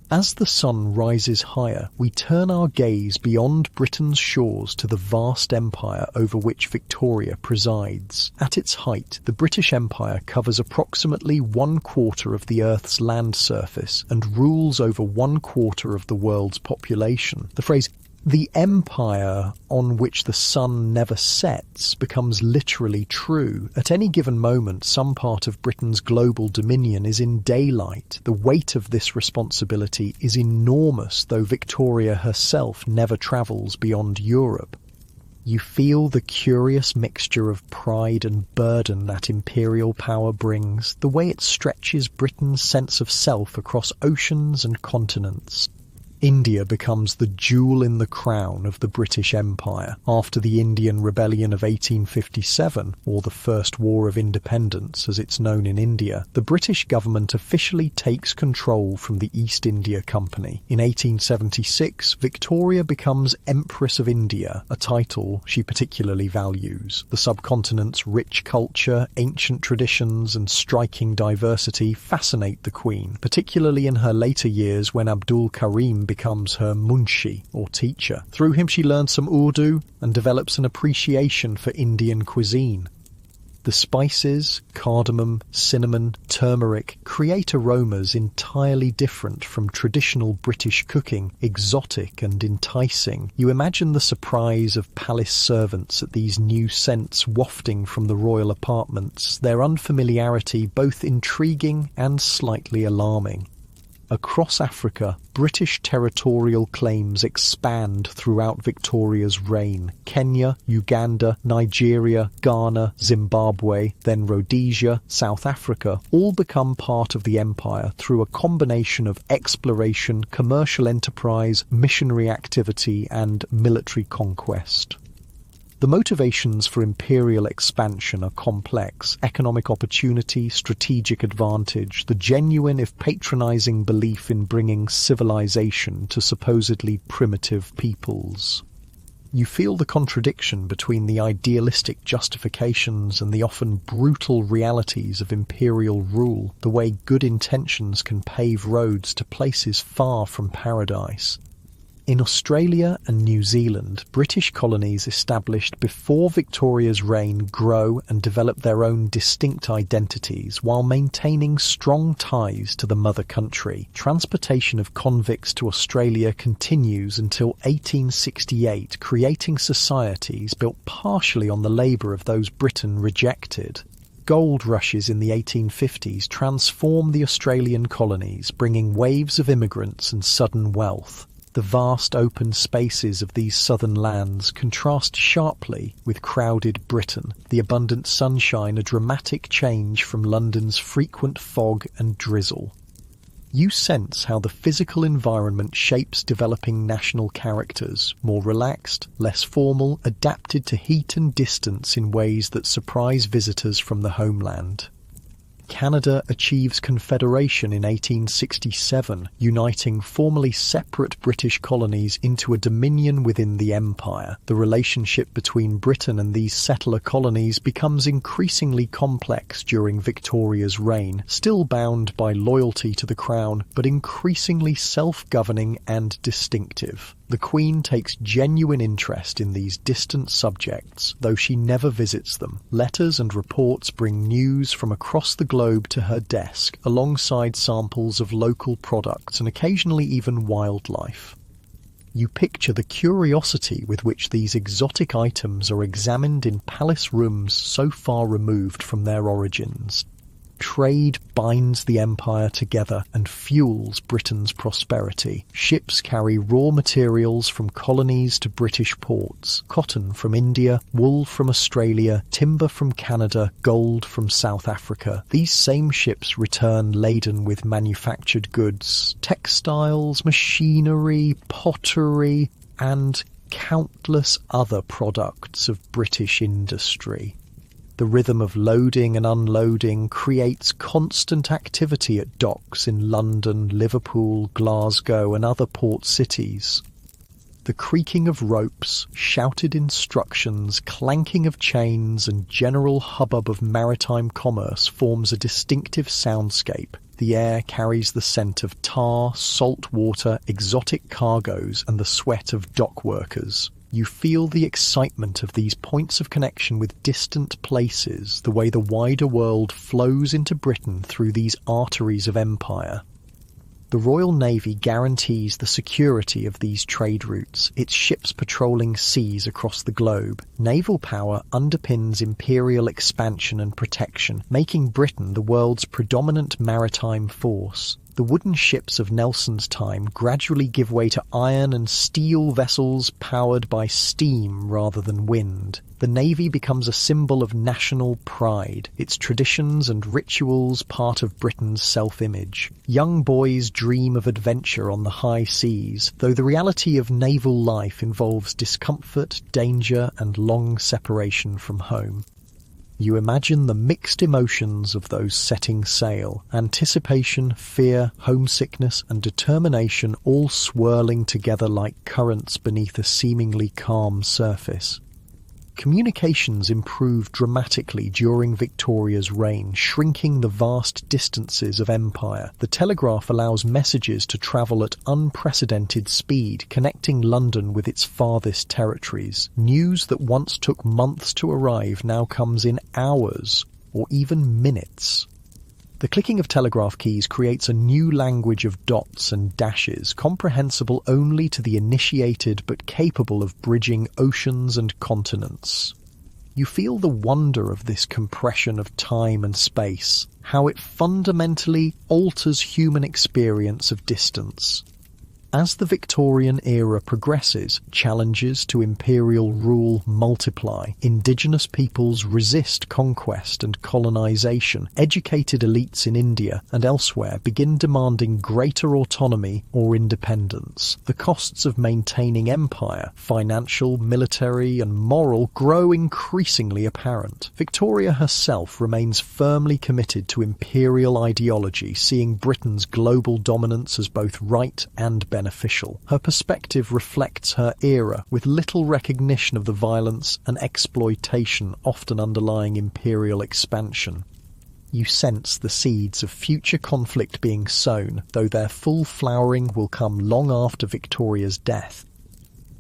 As the sun rises higher, we turn our gaze beyond Britain's shores to the vast empire over which Victoria presides. At its height, the British Empire covers approximately 1/4 of the Earth's land surface and rules over 1/4 of the world's population. The phrase "the empire on which the sun never sets" becomes literally true. At any given moment, some part of Britain's global dominion is in daylight. The weight of this responsibility is enormous, though Victoria herself never travels beyond Europe. You feel the curious mixture of pride and burden that imperial power brings, the way it stretches Britain's sense of self across oceans and continents. India becomes the jewel in the crown of the British Empire. After the Indian Rebellion of 1857, or the First War of Independence as it's known in India, the British government officially takes control from the East India Company. In 1876, Victoria becomes Empress of India, a title she particularly values. The subcontinent's rich culture, ancient traditions, and striking diversity fascinate the Queen, particularly in her later years when Abdul Karim becomes her munshi, or teacher. Through him she learns some Urdu and develops an appreciation for Indian cuisine. The The spices, cardamom, cinnamon, turmeric, create aromas entirely different from traditional British cooking, exotic and enticing. You imagine the surprise of palace servants at these new scents wafting from the royal apartments, their unfamiliarity both intriguing and slightly alarming. Across Africa, British territorial claims expand throughout Victoria's reign. Kenya, Uganda, Nigeria, Ghana, Zimbabwe, then Rhodesia, South Africa, all become part of the empire through a combination of exploration, commercial enterprise, missionary activity, and military conquest. The motivations for imperial expansion are complex: economic opportunity, strategic advantage, the genuine if patronizing belief in bringing civilization to supposedly primitive peoples. You feel the contradiction between the idealistic justifications and the often brutal realities of imperial rule, the way good intentions can pave roads to places far from paradise. In Australia and New Zealand, British colonies established before Victoria's reign grow and develop their own distinct identities while maintaining strong ties to the mother country. Transportation of convicts to Australia continues until 1868, creating societies built partially on the labour of those Britain rejected. Gold rushes in the 1850s transform the Australian colonies, bringing waves of immigrants and sudden wealth. The vast open spaces of these southern lands contrast sharply with crowded Britain, the abundant sunshine a dramatic change from London's frequent fog and drizzle. You sense how the physical environment shapes developing national characters, more relaxed, less formal, adapted to heat and distance in ways that surprise visitors from the homeland. Canada achieves confederation in 1867, uniting formerly separate British colonies into a dominion within the empire. The relationship between Britain and these settler colonies becomes increasingly complex during Victoria's reign, still bound by loyalty to the crown, but increasingly self-governing and distinctive. The Queen takes genuine interest in these distant subjects, though she never visits them. Letters and reports bring news from across the globe to her desk, alongside samples of local products and occasionally even wildlife. You picture the curiosity with which these exotic items are examined in palace rooms so far removed from their origins. Trade binds the empire together and fuels Britain's prosperity. Ships carry raw materials from colonies to British ports: cotton from India, wool from Australia, timber from Canada, gold from South Africa. These same ships return laden with manufactured goods, textiles, machinery, pottery, and countless other products of British industry. The rhythm of loading and unloading creates constant activity at docks in London, Liverpool, Glasgow, and other port cities. The creaking of ropes, shouted instructions, clanking of chains, and general hubbub of maritime commerce forms a distinctive soundscape. The air carries the scent of tar, salt water, exotic cargoes, and the sweat of dock workers. You feel the excitement of these points of connection with distant places, the way the wider world flows into Britain through these arteries of empire. The Royal Navy guarantees the security of these trade routes, its ships patrolling seas across the globe. Naval power underpins imperial expansion and protection, making Britain the world's predominant maritime force. The wooden ships of Nelson's time gradually give way to iron and steel vessels powered by steam rather than wind. The Navy becomes a symbol of national pride, its traditions and rituals part of Britain's self-image. Young boys dream of adventure on the high seas, though the reality of naval life involves discomfort, danger, and long separation from home. You imagine the mixed emotions of those setting sail: anticipation, fear, homesickness, and determination all swirling together like currents beneath a seemingly calm surface. Communications improved dramatically during Victoria's reign, shrinking the vast distances of empire. The telegraph allows messages to travel at unprecedented speed, connecting London with its farthest territories. News that once took months to arrive now comes in hours or even minutes. The clicking of telegraph keys creates a new language of dots and dashes, comprehensible only to the initiated but capable of bridging oceans and continents. You feel the wonder of this compression of time and space, how it fundamentally alters human experience of distance. As the Victorian era progresses, challenges to imperial rule multiply. Indigenous peoples resist conquest and colonization. Educated elites in India and elsewhere begin demanding greater autonomy or independence. The costs of maintaining empire, financial, military, and moral, grow increasingly apparent. Victoria herself remains firmly committed to imperial ideology, seeing Britain's global dominance as both right and beneficial. Her perspective reflects her era, with little recognition of the violence and exploitation often underlying imperial expansion. You sense the seeds of future conflict being sown, though their full flowering will come long after Victoria's death.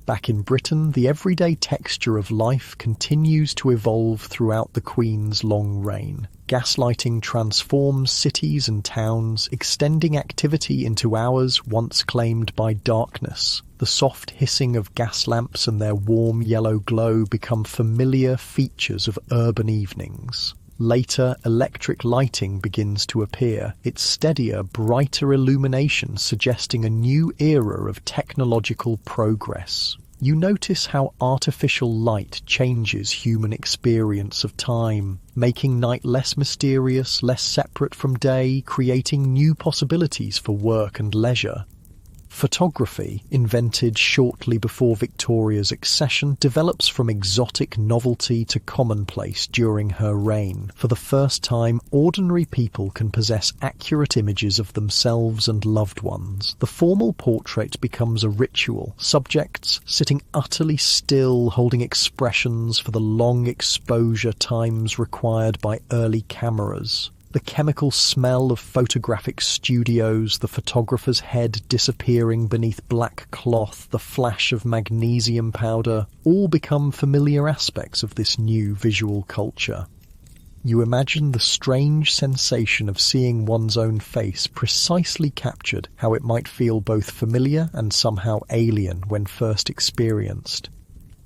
Back in Britain, the everyday texture of life continues to evolve throughout the Queen's long reign. Gaslighting transforms cities and towns, extending activity into hours once claimed by darkness. The soft hissing of gas lamps and their warm yellow glow become familiar features of urban evenings. Later, electric lighting begins to appear, its steadier, brighter illumination suggesting a new era of technological progress. You notice how artificial light changes human experience of time, making night less mysterious, less separate from day, creating new possibilities for work and leisure. Photography, invented shortly before Victoria's accession, develops from exotic novelty to commonplace during her reign. For the first time, ordinary people can possess accurate images of themselves and loved ones. The formal portrait becomes a ritual, subjects sitting utterly still, holding expressions for the long exposure times required by early cameras. The chemical smell of photographic studios, the photographer's head disappearing beneath black cloth, the flash of magnesium powder, all become familiar aspects of this new visual culture. You imagine the strange sensation of seeing one's own face precisely captured, how it might feel both familiar and somehow alien when first experienced.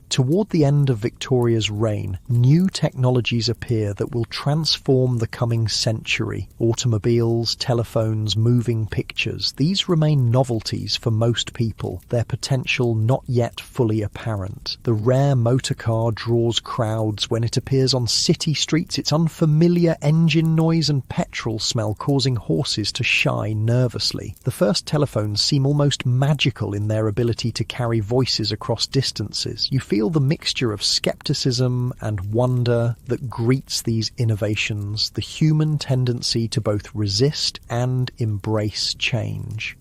Toward the end of Victoria's reign, new technologies appear that will transform the coming century. Automobiles, telephones, moving pictures. These remain novelties for most people, their potential not yet fully apparent. The rare motor car draws crowds when it appears on city streets, its unfamiliar engine noise and petrol smell causing horses to shy nervously. The first telephones seem almost magical in their ability to carry voices across distances. You feel the mixture of skepticism and wonder that greets these innovations, the human tendency to both resist and embrace change.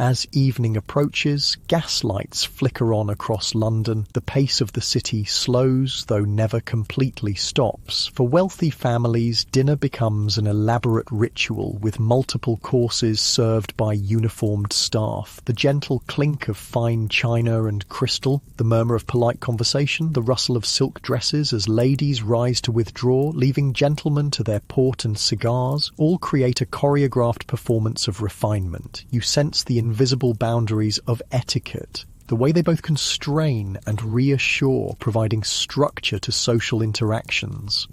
As evening approaches, gas lights flicker on across London. The pace of the city slows, though never completely stops. For wealthy families, dinner becomes an elaborate ritual with multiple courses served by uniformed staff. The gentle clink of fine china and crystal, the murmur of polite conversation, the rustle of silk dresses as ladies rise to withdraw, leaving gentlemen to their port and cigars, all create a choreographed performance of refinement. You sense the invisible boundaries of etiquette, the way they both constrain and reassure, providing structure to social interactions.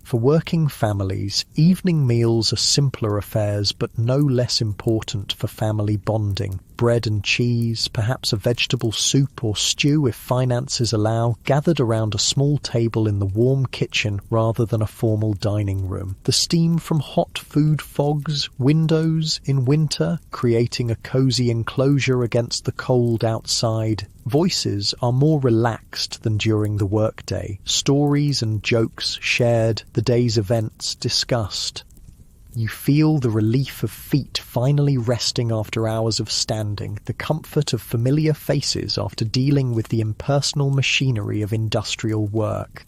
For working families, evening meals are simpler affairs but no less important for family bonding. Bread and cheese, perhaps a vegetable soup or stew if finances allow, gathered around a small table in the warm kitchen rather than a formal dining room. The steam from hot food fogs windows in winter, creating a cosy enclosure against the cold outside. Voices are more relaxed than during the workday. Stories and jokes shared, the day's events discussed. You feel the relief of feet finally resting after hours of standing, the comfort of familiar faces after dealing with the impersonal machinery of industrial work.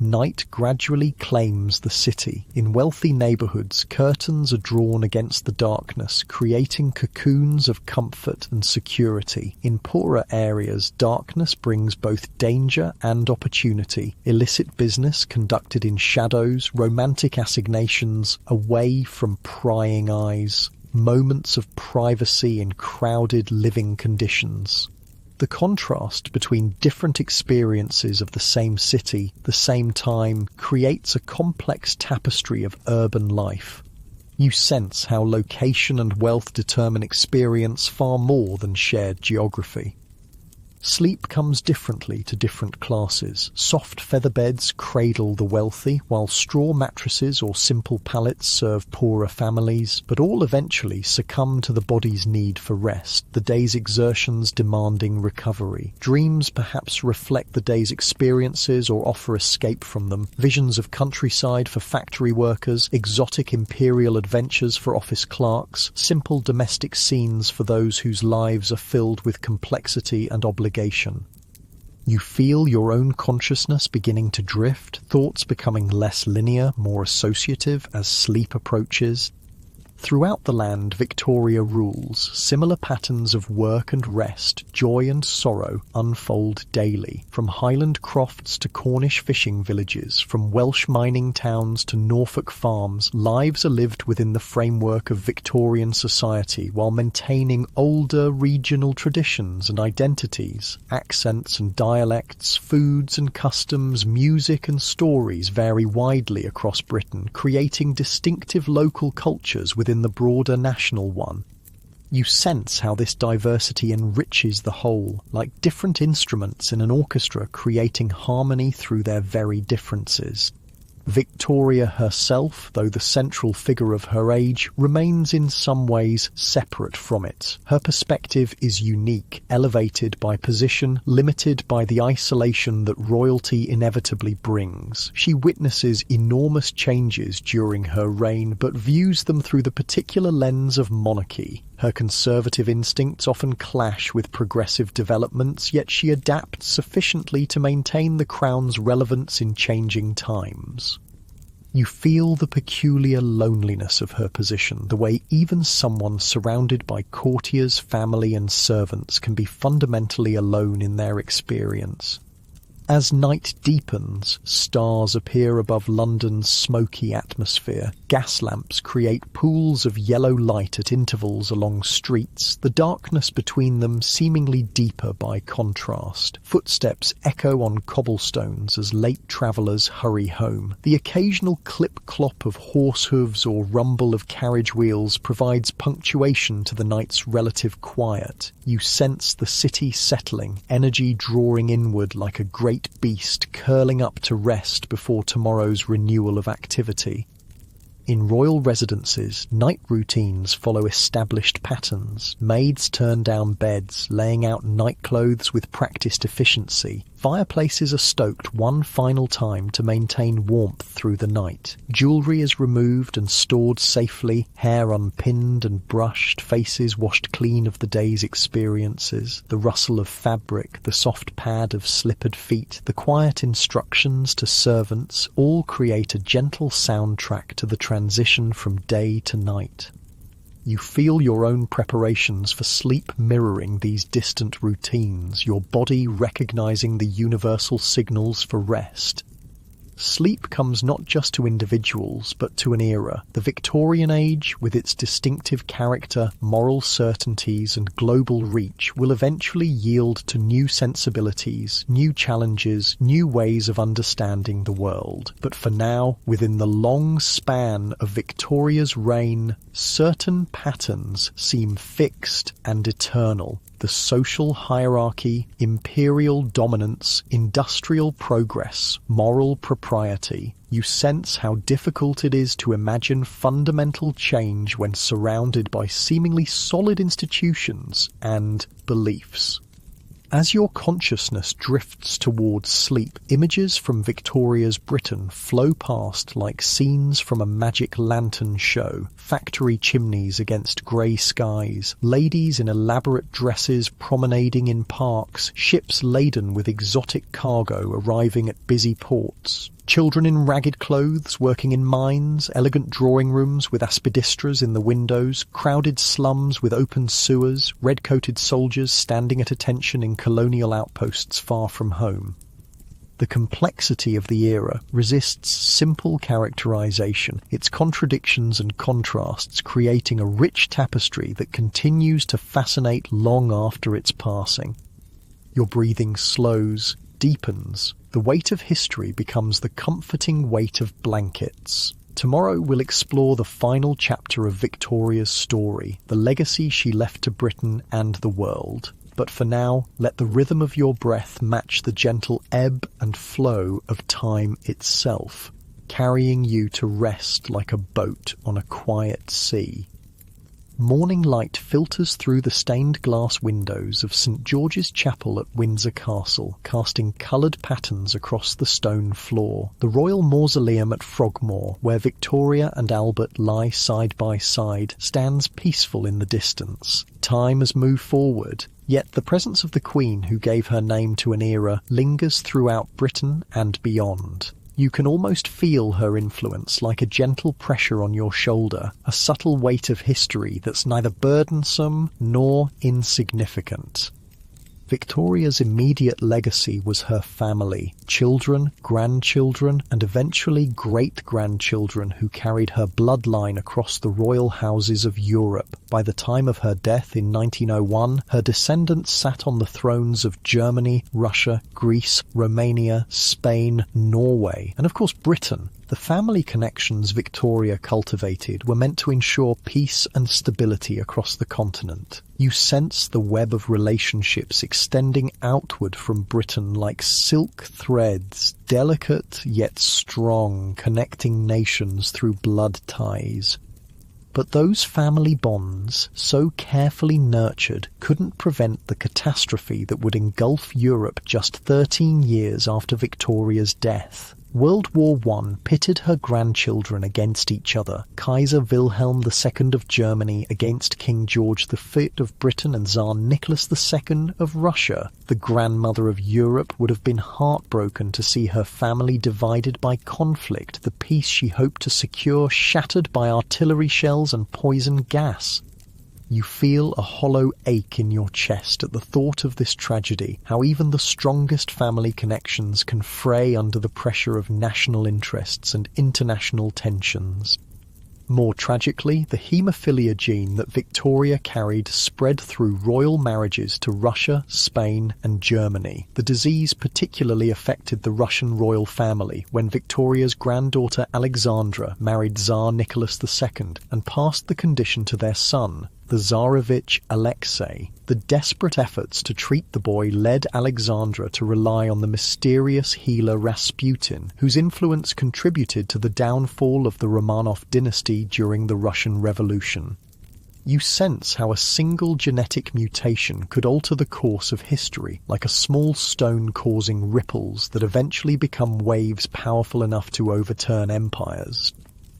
Night gradually claims the city. In wealthy neighborhoods, curtains are drawn against the darkness, creating cocoons of comfort and security. In poorer areas, darkness brings both danger and opportunity. Illicit business conducted in shadows, romantic assignations away from prying eyes, moments of privacy in crowded living conditions. The contrast between different experiences of the same city, the same time, creates a complex tapestry of urban life. You sense how location and wealth determine experience far more than shared geography. Sleep comes differently to different classes. Soft feather beds cradle the wealthy, while straw mattresses or simple pallets serve poorer families, but all eventually succumb to the body's need for rest, the day's exertions demanding recovery. Dreams perhaps reflect the day's experiences or offer escape from them. Visions of countryside for factory workers, exotic imperial adventures for office clerks, simple domestic scenes for those whose lives are filled with complexity and obligation. You feel your own consciousness beginning to drift, thoughts becoming less linear, more associative as sleep approaches. Throughout the land, Victoria rules. Similar patterns of work and rest, joy and sorrow unfold daily. From Highland crofts to Cornish fishing villages, from Welsh mining towns to Norfolk farms, lives are lived within the framework of Victorian society while maintaining older regional traditions and identities. Accents and dialects, foods and customs, music and stories vary widely across Britain, creating distinctive local cultures within the broader national one. You sense how this diversity enriches the whole, like different instruments in an orchestra creating harmony through their very differences. Victoria herself, though the central figure of her age, remains in some ways separate from it. Her perspective is unique, elevated by position, limited by the isolation that royalty inevitably brings. She witnesses enormous changes during her reign, but views them through the particular lens of monarchy. Her conservative instincts often clash with progressive developments, yet she adapts sufficiently to maintain the crown's relevance in changing times. You feel the peculiar loneliness of her position, the way even someone surrounded by courtiers, family and servants can be fundamentally alone in their experience. As night deepens, stars appear above London's smoky atmosphere. Gas lamps create pools of yellow light at intervals along streets, the darkness between them seemingly deeper by contrast. Footsteps echo on cobblestones as late travellers hurry home. The occasional clip-clop of horse hooves or rumble of carriage wheels provides punctuation to the night's relative quiet. You sense the city settling, energy drawing inward like a great beast curling up to rest before tomorrow's renewal of activity. In royal residences, night routines follow established patterns. Maids turn down beds, laying out nightclothes with practiced efficiency. Fireplaces are stoked one final time to maintain warmth through the night. Jewellery is removed and stored safely, hair unpinned and brushed, faces washed clean of the day's experiences. The rustle of fabric, the soft pad of slippered feet, the quiet instructions to servants all create a gentle soundtrack to the transition from day to night. You feel your own preparations for sleep mirroring these distant routines, your body recognizing the universal signals for rest. Sleep comes not just to individuals, but to an era. The Victorian age, with its distinctive character, moral certainties and global reach, will eventually yield to new sensibilities, new challenges, new ways of understanding the world. But for now, within the long span of Victoria's reign, certain patterns seem fixed and eternal. The social hierarchy, imperial dominance, industrial progress, moral propriety. You sense how difficult it is to imagine fundamental change when surrounded by seemingly solid institutions and beliefs. As your consciousness drifts towards sleep, images from Victoria's Britain flow past like scenes from a magic lantern show. Factory chimneys against grey skies, ladies in elaborate dresses promenading in parks, ships laden with exotic cargo arriving at busy ports. Children in ragged clothes working in mines, elegant drawing rooms with aspidistras in the windows, crowded slums with open sewers, red-coated soldiers standing at attention in colonial outposts far from home. The complexity of the era resists simple characterization, its contradictions and contrasts creating a rich tapestry that continues to fascinate long after its passing. Your breathing slows, deepens. The weight of history becomes the comforting weight of blankets. Tomorrow we'll explore the final chapter of Victoria's story, the legacy she left to Britain and the world. But for now, let the rhythm of your breath match the gentle ebb and flow of time itself, carrying you to rest like a boat on a quiet sea. Morning light filters through the stained glass windows of St. George's Chapel at Windsor Castle, casting coloured patterns across the stone floor. The royal mausoleum at Frogmore, where Victoria and Albert lie side by side, stands peaceful in the distance. Time has moved forward, yet the presence of the Queen who gave her name to an era lingers throughout Britain and beyond. You can almost feel her influence like a gentle pressure on your shoulder, a subtle weight of history that's neither burdensome nor insignificant. Victoria's immediate legacy was her family, children, grandchildren, and eventually great-grandchildren who carried her bloodline across the royal houses of Europe. By the time of her death in 1901, her descendants sat on the thrones of Germany, Russia, Greece, Romania, Spain, Norway, and of course Britain. The family connections Victoria cultivated were meant to ensure peace and stability across the continent. You sense the web of relationships extending outward from Britain like silk threads, delicate yet strong, connecting nations through blood ties. But those family bonds, so carefully nurtured, couldn't prevent the catastrophe that would engulf Europe just 13 years after Victoria's death. World War I pitted her grandchildren against each other, Kaiser Wilhelm II of Germany against King George V of Britain and Tsar Nicholas II of Russia. The grandmother of Europe would have been heartbroken to see her family divided by conflict, the peace she hoped to secure shattered by artillery shells and poison gas. You feel a hollow ache in your chest at the thought of this tragedy, how even the strongest family connections can fray under the pressure of national interests and international tensions. More tragically, the haemophilia gene that Victoria carried spread through royal marriages to Russia, Spain, and Germany. The disease particularly affected the Russian royal family when Victoria's granddaughter Alexandra married Tsar Nicholas II and passed the condition to their son, the Tsarevich Alexei. The desperate efforts to treat the boy led Alexandra to rely on the mysterious healer Rasputin, whose influence contributed to the downfall of the Romanov dynasty during the Russian Revolution. You sense how a single genetic mutation could alter the course of history, like a small stone causing ripples that eventually become waves powerful enough to overturn empires.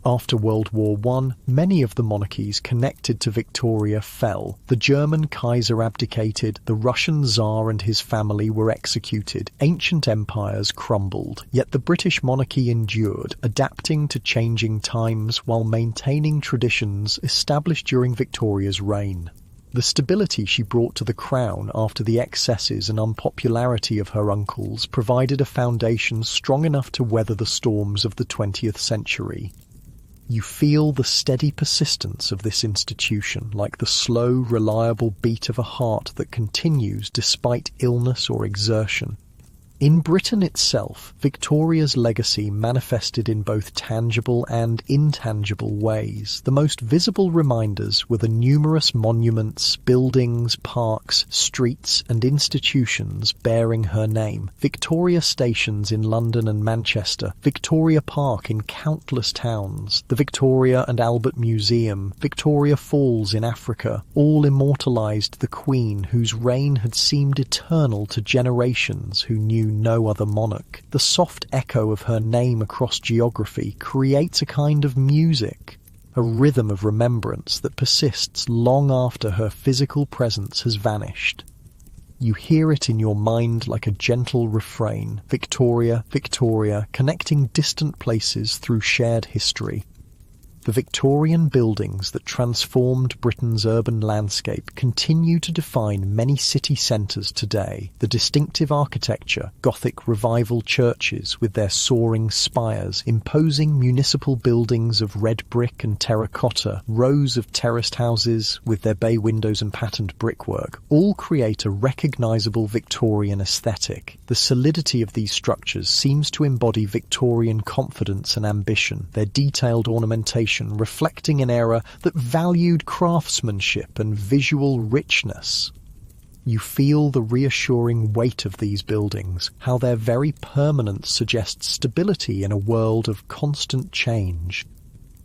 After World War I, many of the monarchies connected to Victoria fell. The German Kaiser abdicated, the Russian Tsar and his family were executed, ancient empires crumbled. Yet the British monarchy endured, adapting to changing times while maintaining traditions established during Victoria's reign. The stability she brought to the crown after the excesses and unpopularity of her uncles provided a foundation strong enough to weather the storms of the 20th century. You feel the steady persistence of this institution, like the slow, reliable beat of a heart that continues despite illness or exertion. In Britain itself, Victoria's legacy manifested in both tangible and intangible ways. The most visible reminders were the numerous monuments, buildings, parks, streets and institutions bearing her name. Victoria Stations in London and Manchester, Victoria Park in countless towns, the Victoria and Albert Museum, Victoria Falls in Africa, all immortalised the Queen whose reign had seemed eternal to generations who knew no other monarch. The soft echo of her name across geography creates a kind of music, a rhythm of remembrance that persists long after her physical presence has vanished. You hear it in your mind like a gentle refrain, Victoria, Victoria, connecting distant places through shared history. The Victorian buildings that transformed Britain's urban landscape continue to define many city centres today. The distinctive architecture, Gothic revival churches with their soaring spires, imposing municipal buildings of red brick and terracotta, rows of terraced houses with their bay windows and patterned brickwork, all create a recognisable Victorian aesthetic. The solidity of these structures seems to embody Victorian confidence and ambition, their detailed ornamentation reflecting an era that valued craftsmanship and visual richness. You feel the reassuring weight of these buildings, how their very permanence suggests stability in a world of constant change.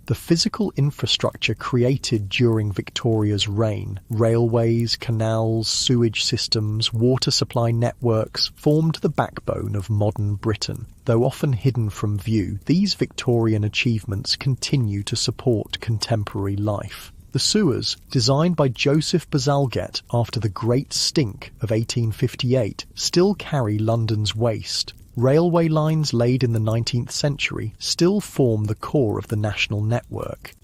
The physical infrastructure created during Victoria's reign, railways, canals, sewage systems, water supply networks, formed the backbone of modern Britain. Though often hidden from view, these Victorian achievements continue to support contemporary life. The sewers, designed by Joseph Bazalgette after the Great Stink of 1858, still carry London's waste. Railway lines laid in the 19th century still form the core of the national network.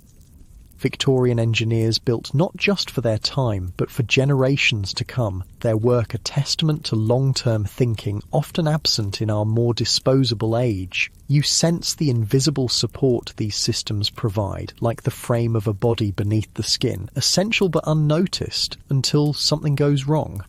Victorian engineers built not just for their time, but for generations to come, their work a testament to long-term thinking often absent in our more disposable age. You sense the invisible support these systems provide, like the frame of a body beneath the skin, essential but unnoticed until something goes wrong.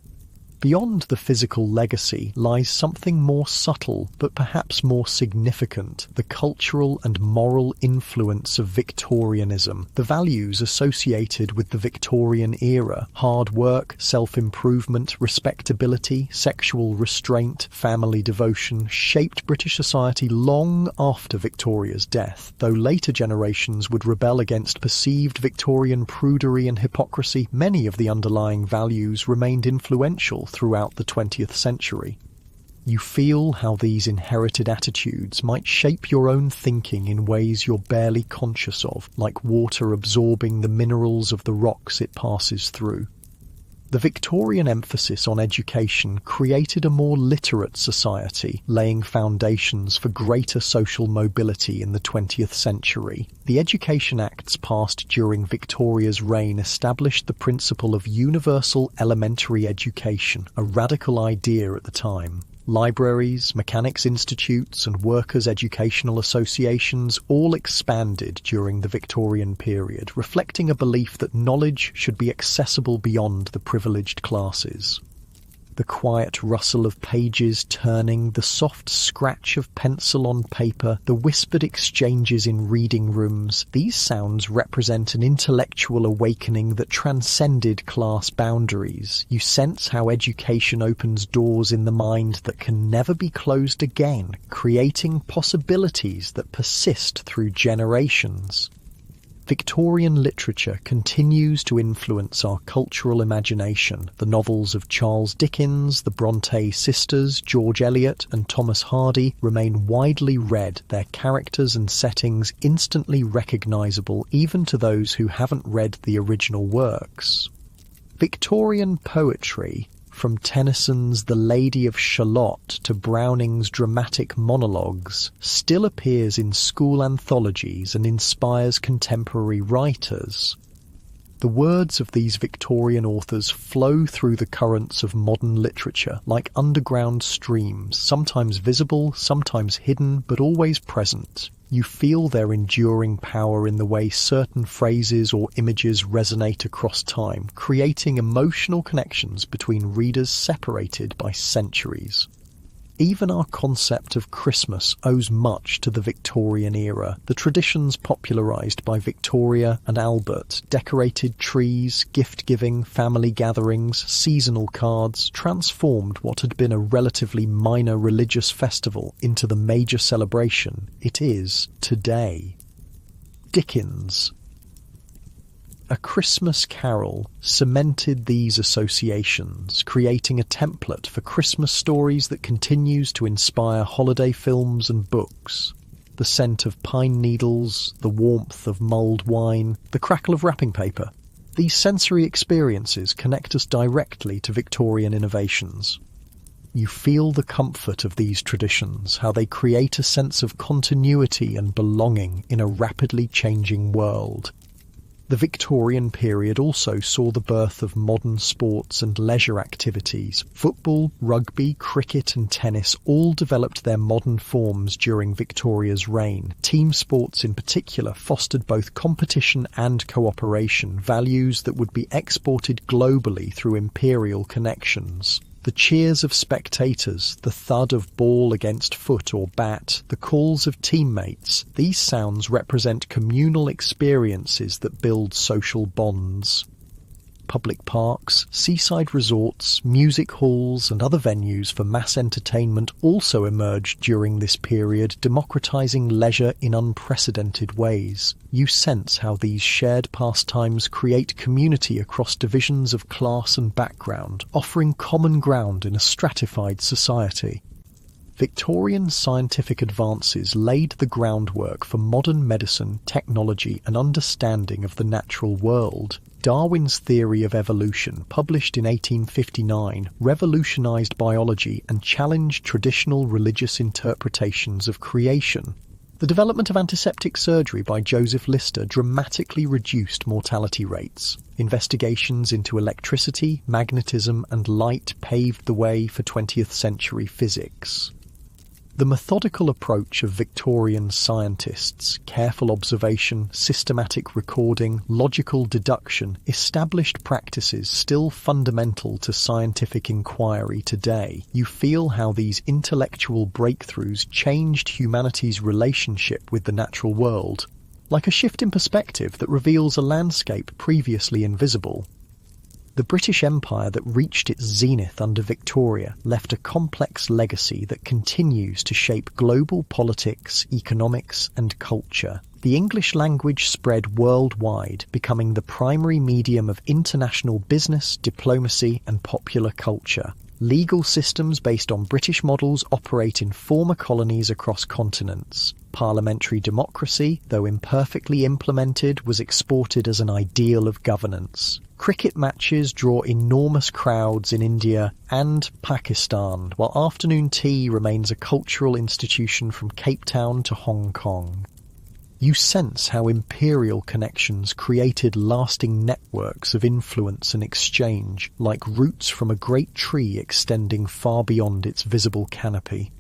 Beyond the physical legacy lies something more subtle, but perhaps more significant, the cultural and moral influence of Victorianism, the values associated with the Victorian era, hard work, self-improvement, respectability, sexual restraint, family devotion, shaped British society long after Victoria's death. Though later generations would rebel against perceived Victorian prudery and hypocrisy, many of the underlying values remained influential throughout the 20th century. You feel how these inherited attitudes might shape your own thinking in ways you're barely conscious of, like water absorbing the minerals of the rocks it passes through. The Victorian emphasis on education created a more literate society, laying foundations for greater social mobility in the 20th century. The Education Acts passed during Victoria's reign established the principle of universal elementary education, a radical idea at the time. Libraries, mechanics institutes and workers' educational associations all expanded during the Victorian period, reflecting a belief that knowledge should be accessible beyond the privileged classes. The quiet rustle of pages turning, the soft scratch of pencil on paper, the whispered exchanges in reading rooms, these sounds represent an intellectual awakening that transcended class boundaries. You sense how education opens doors in the mind that can never be closed again, creating possibilities that persist through generations. Victorian literature continues to influence our cultural imagination. The novels of Charles Dickens, the Bronte sisters, George Eliot and Thomas Hardy remain widely read, their characters and settings instantly recognisable even to those who haven't read the original works. Victorian poetry, from Tennyson's The Lady of Shalott to Browning's dramatic monologues, still appears in school anthologies and inspires contemporary writers. The words of these Victorian authors flow through the currents of modern literature like underground streams, sometimes visible, sometimes hidden, but always present. You feel their enduring power in the way certain phrases or images resonate across time, creating emotional connections between readers separated by centuries. Even our concept of Christmas owes much to the Victorian era. The traditions popularised by Victoria and Albert, decorated trees, gift-giving, family gatherings, seasonal cards, transformed what had been a relatively minor religious festival into the major celebration it is today. Dickens. A Christmas Carol cemented these associations, creating a template for Christmas stories that continues to inspire holiday films and books. The scent of pine needles, the warmth of mulled wine, the crackle of wrapping paper. These sensory experiences connect us directly to Victorian innovations. You feel the comfort of these traditions, how they create a sense of continuity and belonging in a rapidly changing world. The Victorian period also saw the birth of modern sports and leisure activities. Football, rugby, cricket and tennis all developed their modern forms during Victoria's reign. Team sports in particular fostered both competition and cooperation, values that would be exported globally through imperial connections. The cheers of spectators, the thud of ball against foot or bat, the calls of teammates, these sounds represent communal experiences that build social bonds. Public parks, seaside resorts, music halls and other venues for mass entertainment also emerged during this period, democratizing leisure in unprecedented ways. You sense how these shared pastimes create community across divisions of class and background, offering common ground in a stratified society. Victorian scientific advances laid the groundwork for modern medicine, technology and understanding of the natural world. Darwin's theory of evolution, published in 1859, revolutionized biology and challenged traditional religious interpretations of creation. The development of antiseptic surgery by Joseph Lister dramatically reduced mortality rates. Investigations into electricity, magnetism and light paved the way for 20th century physics. The methodical approach of Victorian scientists, careful observation, systematic recording, logical deduction, established practices still fundamental to scientific inquiry today. You feel how these intellectual breakthroughs changed humanity's relationship with the natural world, like a shift in perspective that reveals a landscape previously invisible. The British Empire that reached its zenith under Victoria left a complex legacy that continues to shape global politics, economics and culture. The English language spread worldwide, becoming the primary medium of international business, diplomacy and popular culture. Legal systems based on British models operate in former colonies across continents. Parliamentary democracy, though imperfectly implemented, was exported as an ideal of governance. Cricket matches draw enormous crowds in India and Pakistan, while afternoon tea remains a cultural institution from Cape Town to Hong Kong. You sense how imperial connections created lasting networks of influence and exchange, like roots from a great tree extending far beyond its visible canopy.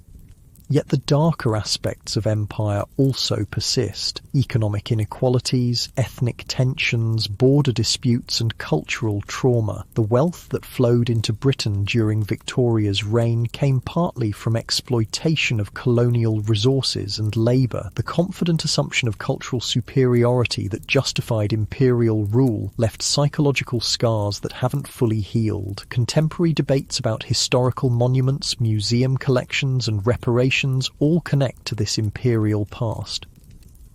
Yet the darker aspects of empire also persist. Economic inequalities, ethnic tensions, border disputes and cultural trauma. The wealth that flowed into Britain during Victoria's reign came partly from exploitation of colonial resources and labour. The confident assumption of cultural superiority that justified imperial rule left psychological scars that haven't fully healed. Contemporary debates about historical monuments, museum collections and reparations all connect to this imperial past.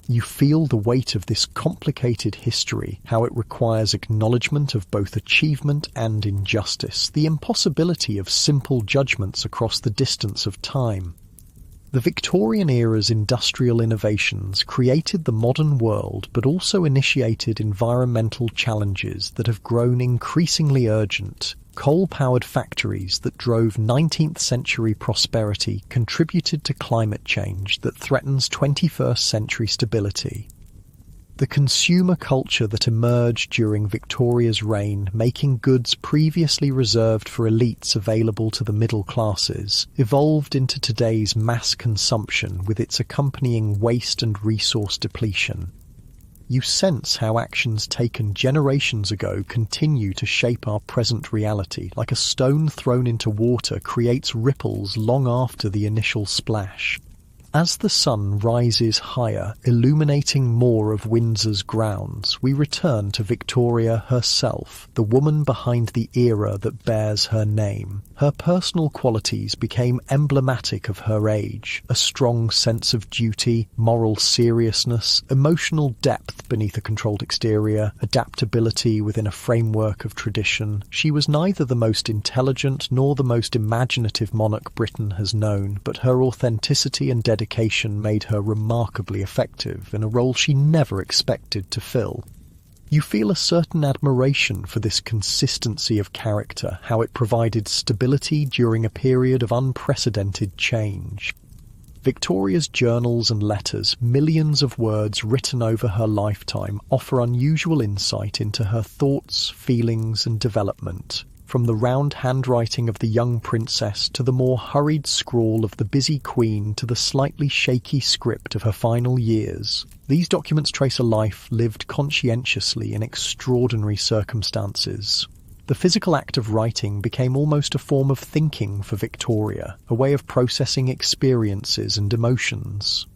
You feel the weight of this complicated history, how it requires acknowledgement of both achievement and injustice, the impossibility of simple judgments across the distance of time. The Victorian era's industrial innovations created the modern world, but also initiated environmental challenges that have grown increasingly urgent. Coal-powered factories that drove 19th century prosperity contributed to climate change that threatens 21st century stability. The consumer culture that emerged during Victoria's reign, making goods previously reserved for elites available to the middle classes, evolved into today's mass consumption with its accompanying waste and resource depletion. You sense how actions taken generations ago continue to shape our present reality, like a stone thrown into water creates ripples long after the initial splash. As the sun rises higher, illuminating more of Windsor's grounds, we return to Victoria herself, the woman behind the era that bears her name. Her personal qualities became emblematic of her age: a strong sense of duty, moral seriousness, emotional depth beneath a controlled exterior, adaptability within a framework of tradition. She was neither the most intelligent nor the most imaginative monarch Britain has known, but her authenticity and dedication made her remarkably effective in a role she never expected to fill. You feel a certain admiration for this consistency of character, how it provided stability during a period of unprecedented change. Victoria's journals and letters, millions of words written over her lifetime, offer unusual insight into her thoughts, feelings, and development. From the round handwriting of the young princess to the more hurried scrawl of the busy queen to the slightly shaky script of her final years, these documents trace a life lived conscientiously in extraordinary circumstances. The physical act of writing became almost a form of thinking for Victoria, a way of processing experiences and emotions.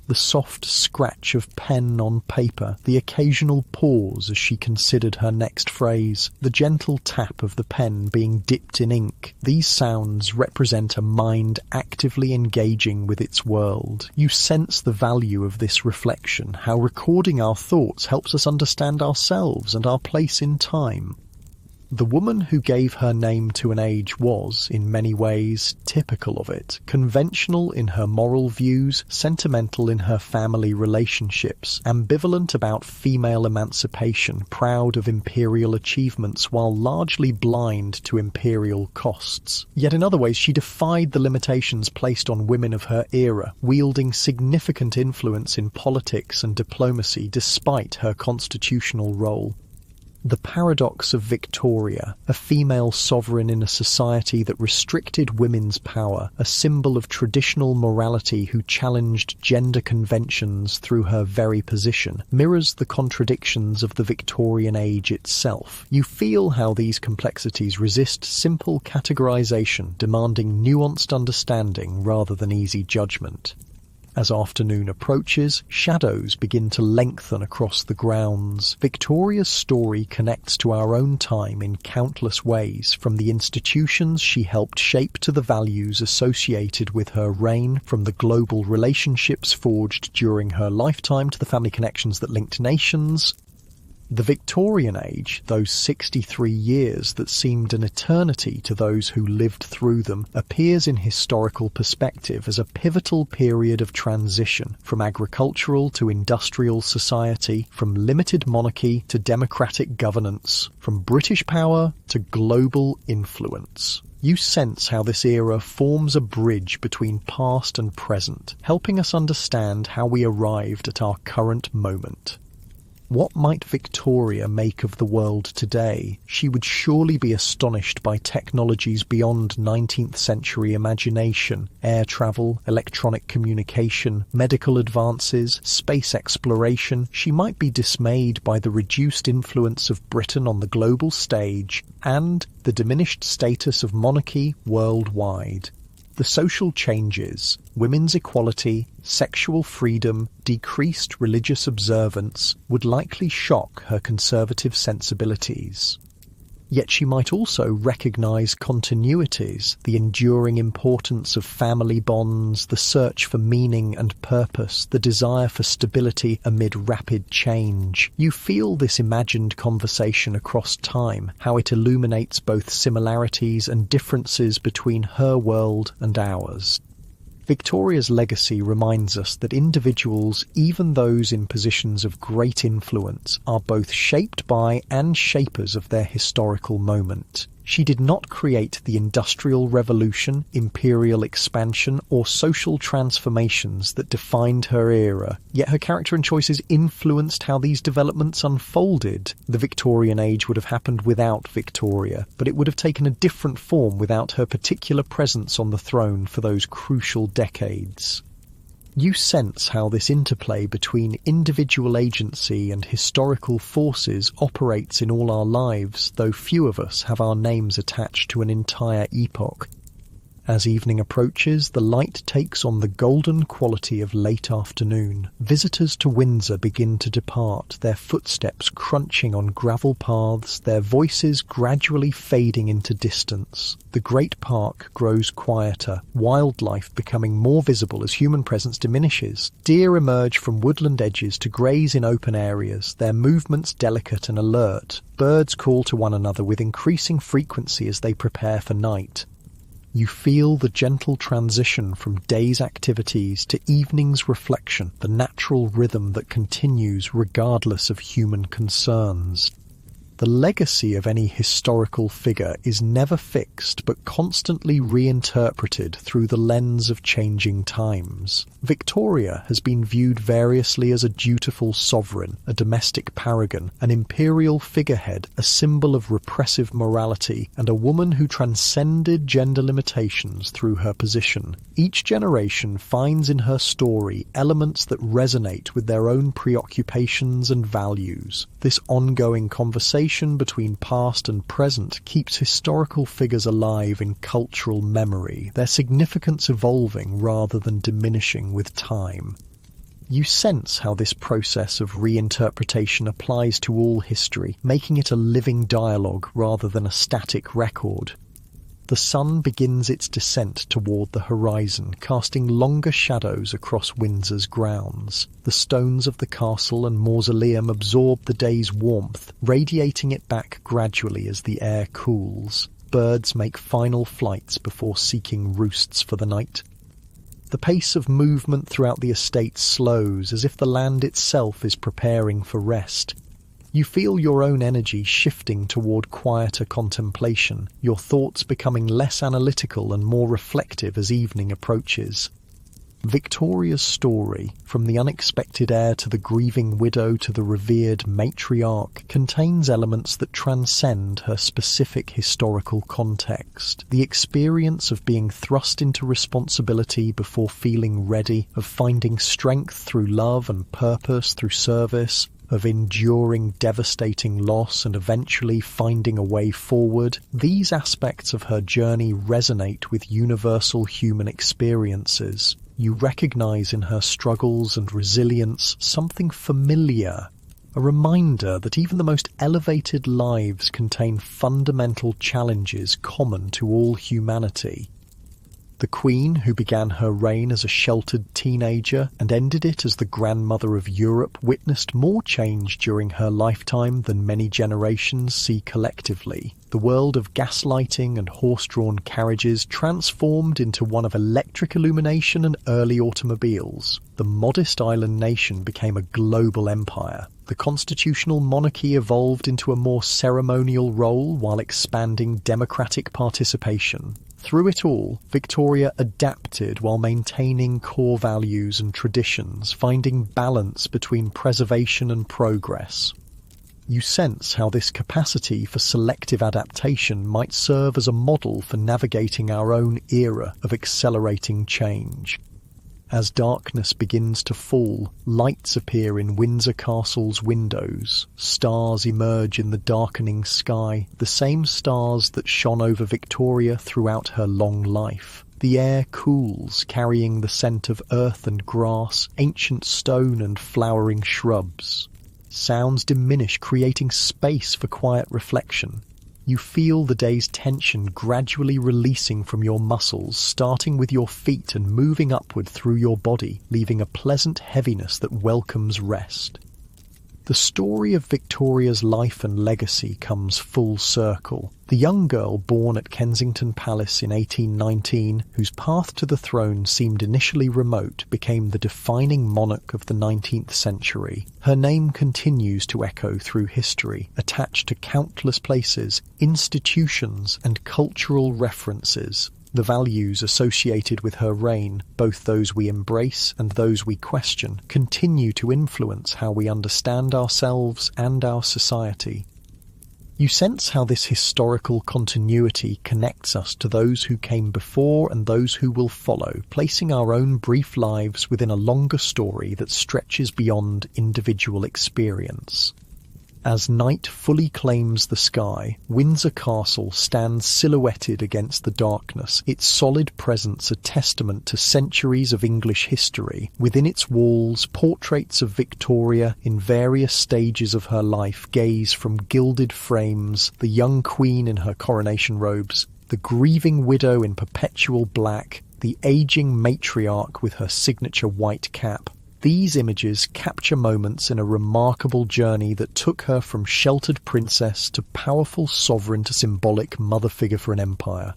The soft scratch of pen on paper, the occasional pause as she considered her next phrase, the gentle tap of the pen being dipped in ink, these sounds represent a mind actively engaging with its world. You sense the value of this reflection, how recording our thoughts helps us understand ourselves and our place in time. The woman who gave her name to an age was, in many ways, typical of it, conventional in her moral views, sentimental in her family relationships, ambivalent about female emancipation, proud of imperial achievements while largely blind to imperial costs. Yet in other ways she defied the limitations placed on women of her era, wielding significant influence in politics and diplomacy despite her constitutional role. The paradox of Victoria, a female sovereign in a society that restricted women's power, a symbol of traditional morality who challenged gender conventions through her very position, mirrors the contradictions of the Victorian age itself. You feel how these complexities resist simple categorization, demanding nuanced understanding rather than easy judgment. As afternoon approaches, shadows begin to lengthen across the grounds. Victoria's story connects to our own time in countless ways, from the institutions she helped shape to the values associated with her reign, from the global relationships forged during her lifetime to the family connections that linked nations. The Victorian age, those 63 years that seemed an eternity to those who lived through them, appears in historical perspective as a pivotal period of transition, from agricultural to industrial society, from limited monarchy to democratic governance, from British power to global influence. You sense how this era forms a bridge between past and present, helping us understand how we arrived at our current moment. What might Victoria make of the world today? She would surely be astonished by technologies beyond 19th century imagination: air travel, electronic communication, medical advances, space exploration. She might be dismayed by the reduced influence of Britain on the global stage and the diminished status of monarchy worldwide. The social changes, women's equality, sexual freedom, decreased religious observance, would likely shock her conservative sensibilities. Yet she might also recognise continuities, the enduring importance of family bonds, the search for meaning and purpose, the desire for stability amid rapid change. You feel this imagined conversation across time, how it illuminates both similarities and differences between her world and ours. Victoria's legacy reminds us that individuals, even those in positions of great influence, are both shaped by and shapers of their historical moment. She did not create the Industrial Revolution, imperial expansion, or social transformations that defined her era, yet her character and choices influenced how these developments unfolded. The Victorian age would have happened without Victoria, but it would have taken a different form without her particular presence on the throne for those crucial decades. You sense how this interplay between individual agency and historical forces operates in all our lives, though few of us have our names attached to an entire epoch. As evening approaches, the light takes on the golden quality of late afternoon. Visitors to Windsor begin to depart, their footsteps crunching on gravel paths, their voices gradually fading into distance. The great park grows quieter, wildlife becoming more visible as human presence diminishes. Deer emerge from woodland edges to graze in open areas, their movements delicate and alert. Birds call to one another with increasing frequency as they prepare for night. You feel the gentle transition from day's activities to evening's reflection, the natural rhythm that continues regardless of human concerns. The legacy of any historical figure is never fixed but constantly reinterpreted through the lens of changing times. Victoria has been viewed variously as a dutiful sovereign, a domestic paragon, an imperial figurehead, a symbol of repressive morality, and a woman who transcended gender limitations through her position. Each generation finds in her story elements that resonate with their own preoccupations and values. This ongoing conversation between past and present keeps historical figures alive in cultural memory, their significance evolving rather than diminishing with time. You sense how this process of reinterpretation applies to all history, making it a living dialogue rather than a static record. The sun begins its descent toward the horizon, casting longer shadows across Windsor's grounds. The stones of the castle and mausoleum absorb the day's warmth, radiating it back gradually as the air cools. Birds make final flights before seeking roosts for the night. The pace of movement throughout the estate slows, as if the land itself is preparing for rest. You feel your own energy shifting toward quieter contemplation, your thoughts becoming less analytical and more reflective as evening approaches. Victoria's story, from the unexpected heir to the grieving widow to the revered matriarch, contains elements that transcend her specific historical context. The experience of being thrust into responsibility before feeling ready, of finding strength through love and purpose through service, of enduring devastating loss and eventually finding a way forward, these aspects of her journey resonate with universal human experiences. You recognize in her struggles and resilience something familiar, a reminder that even the most elevated lives contain fundamental challenges common to all humanity. The Queen, who began her reign as a sheltered teenager and ended it as the grandmother of Europe, witnessed more change during her lifetime than many generations see collectively. The world of gaslighting and horse-drawn carriages transformed into one of electric illumination and early automobiles. The modest island nation became a global empire. The constitutional monarchy evolved into a more ceremonial role while expanding democratic participation. Through it all, Victoria adapted while maintaining core values and traditions, finding balance between preservation and progress. You sense how this capacity for selective adaptation might serve as a model for navigating our own era of accelerating change. As darkness begins to fall, lights appear in Windsor Castle's windows. Stars emerge in the darkening sky, the same stars that shone over Victoria throughout her long life. The air cools, carrying the scent of earth and grass, ancient stone and flowering shrubs. Sounds diminish, creating space for quiet reflection. You feel the day's tension gradually releasing from your muscles, starting with your feet and moving upward through your body, leaving a pleasant heaviness that welcomes rest. The story of Victoria's life and legacy comes full circle. The young girl born at Kensington Palace in 1819, whose path to the throne seemed initially remote, became the defining monarch of the 19th century. Her name continues to echo through history, attached to countless places, institutions, and cultural references. The values associated with her reign, both those we embrace and those we question, continue to influence how we understand ourselves and our society. You sense how this historical continuity connects us to those who came before and those who will follow, placing our own brief lives within a longer story that stretches beyond individual experience. As night fully claims the sky, Windsor Castle stands silhouetted against the darkness, its solid presence a testament to centuries of English history. Within its walls, portraits of Victoria in various stages of her life gaze from gilded frames, the young queen in her coronation robes, the grieving widow in perpetual black, the aging matriarch with her signature white cap. These images capture moments in a remarkable journey that took her from sheltered princess to powerful sovereign to symbolic mother figure for an empire.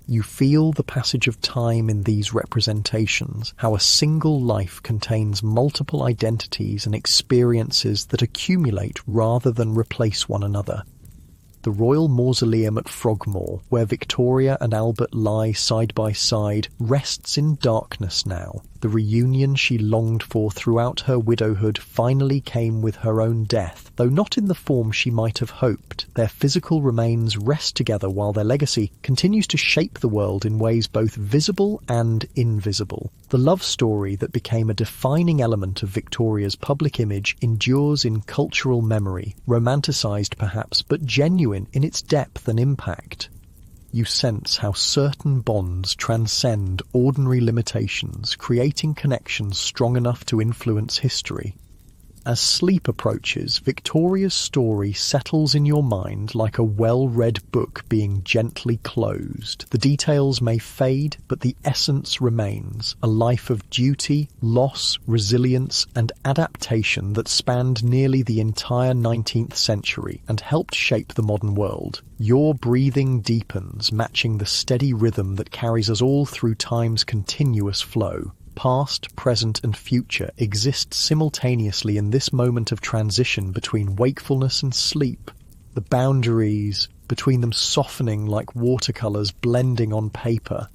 You feel the passage of time in these representations, how a single life contains multiple identities and experiences that accumulate rather than replace one another. The Royal Mausoleum at Frogmore, where Victoria and Albert lie side by side, rests in darkness now. The reunion she longed for throughout her widowhood finally came with her own death, though not in the form she might have hoped. Their physical remains rest together while their legacy continues to shape the world in ways both visible and invisible. The love story that became a defining element of Victoria's public image endures in cultural memory, romanticised perhaps, but genuine in its depth and impact. You sense how certain bonds transcend ordinary limitations, creating connections strong enough to influence history. As sleep approaches, Victoria's story settles in your mind like a well-read book being gently closed. The details may fade, but the essence remains. A life of duty, loss, resilience, and adaptation that spanned nearly the entire 19th century and helped shape the modern world. Your breathing deepens, matching the steady rhythm that carries us all through time's continuous flow. Past, present, and future exist simultaneously in this moment of transition between wakefulness and sleep, the boundaries between them softening like watercolours blending on paper.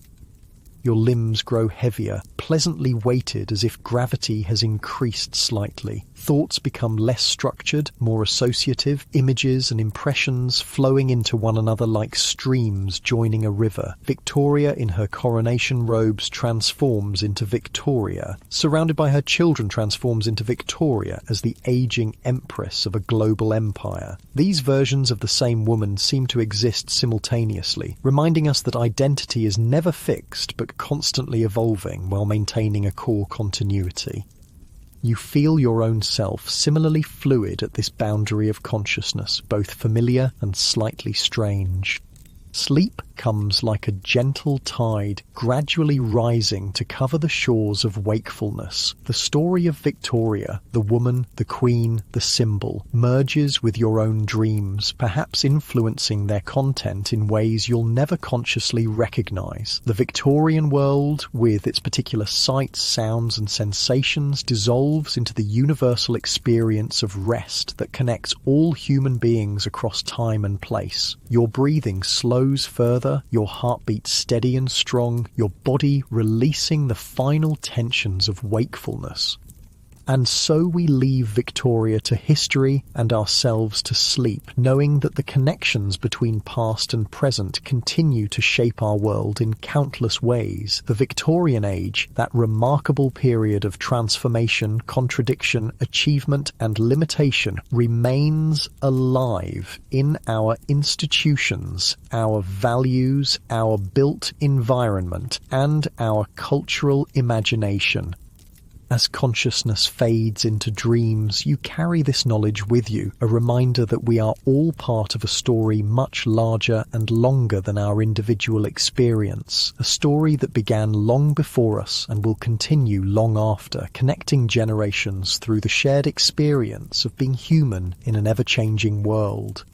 Your limbs grow heavier, pleasantly weighted as if gravity has increased slightly. Thoughts become less structured, more associative, images and impressions flowing into one another like streams joining a river. Victoria in her coronation robes transforms into Victoria. Surrounded by her children transforms into Victoria as the aging empress of a global empire. These versions of the same woman seem to exist simultaneously, reminding us that identity is never fixed but constantly evolving while maintaining a core continuity. You feel your own self similarly fluid at this boundary of consciousness, both familiar and slightly strange. Sleep comes like a gentle tide, gradually rising to cover the shores of wakefulness. The story of Victoria, the woman, the queen, the symbol, merges with your own dreams, perhaps influencing their content in ways you'll never consciously recognise. The Victorian world, with its particular sights, sounds and sensations, dissolves into the universal experience of rest that connects all human beings across time and place. Your breathing slows further, your heartbeat steady and strong, your body releasing the final tensions of wakefulness. And so we leave Victoria to history and ourselves to sleep, knowing that the connections between past and present continue to shape our world in countless ways. The Victorian age, that remarkable period of transformation, contradiction, achievement and limitation, remains alive in our institutions, our values, our built environment, and our cultural imagination. As consciousness fades into dreams, you carry this knowledge with you, a reminder that we are all part of a story much larger and longer than our individual experience, a story that began long before us and will continue long after, connecting generations through the shared experience of being human in an ever-changing world.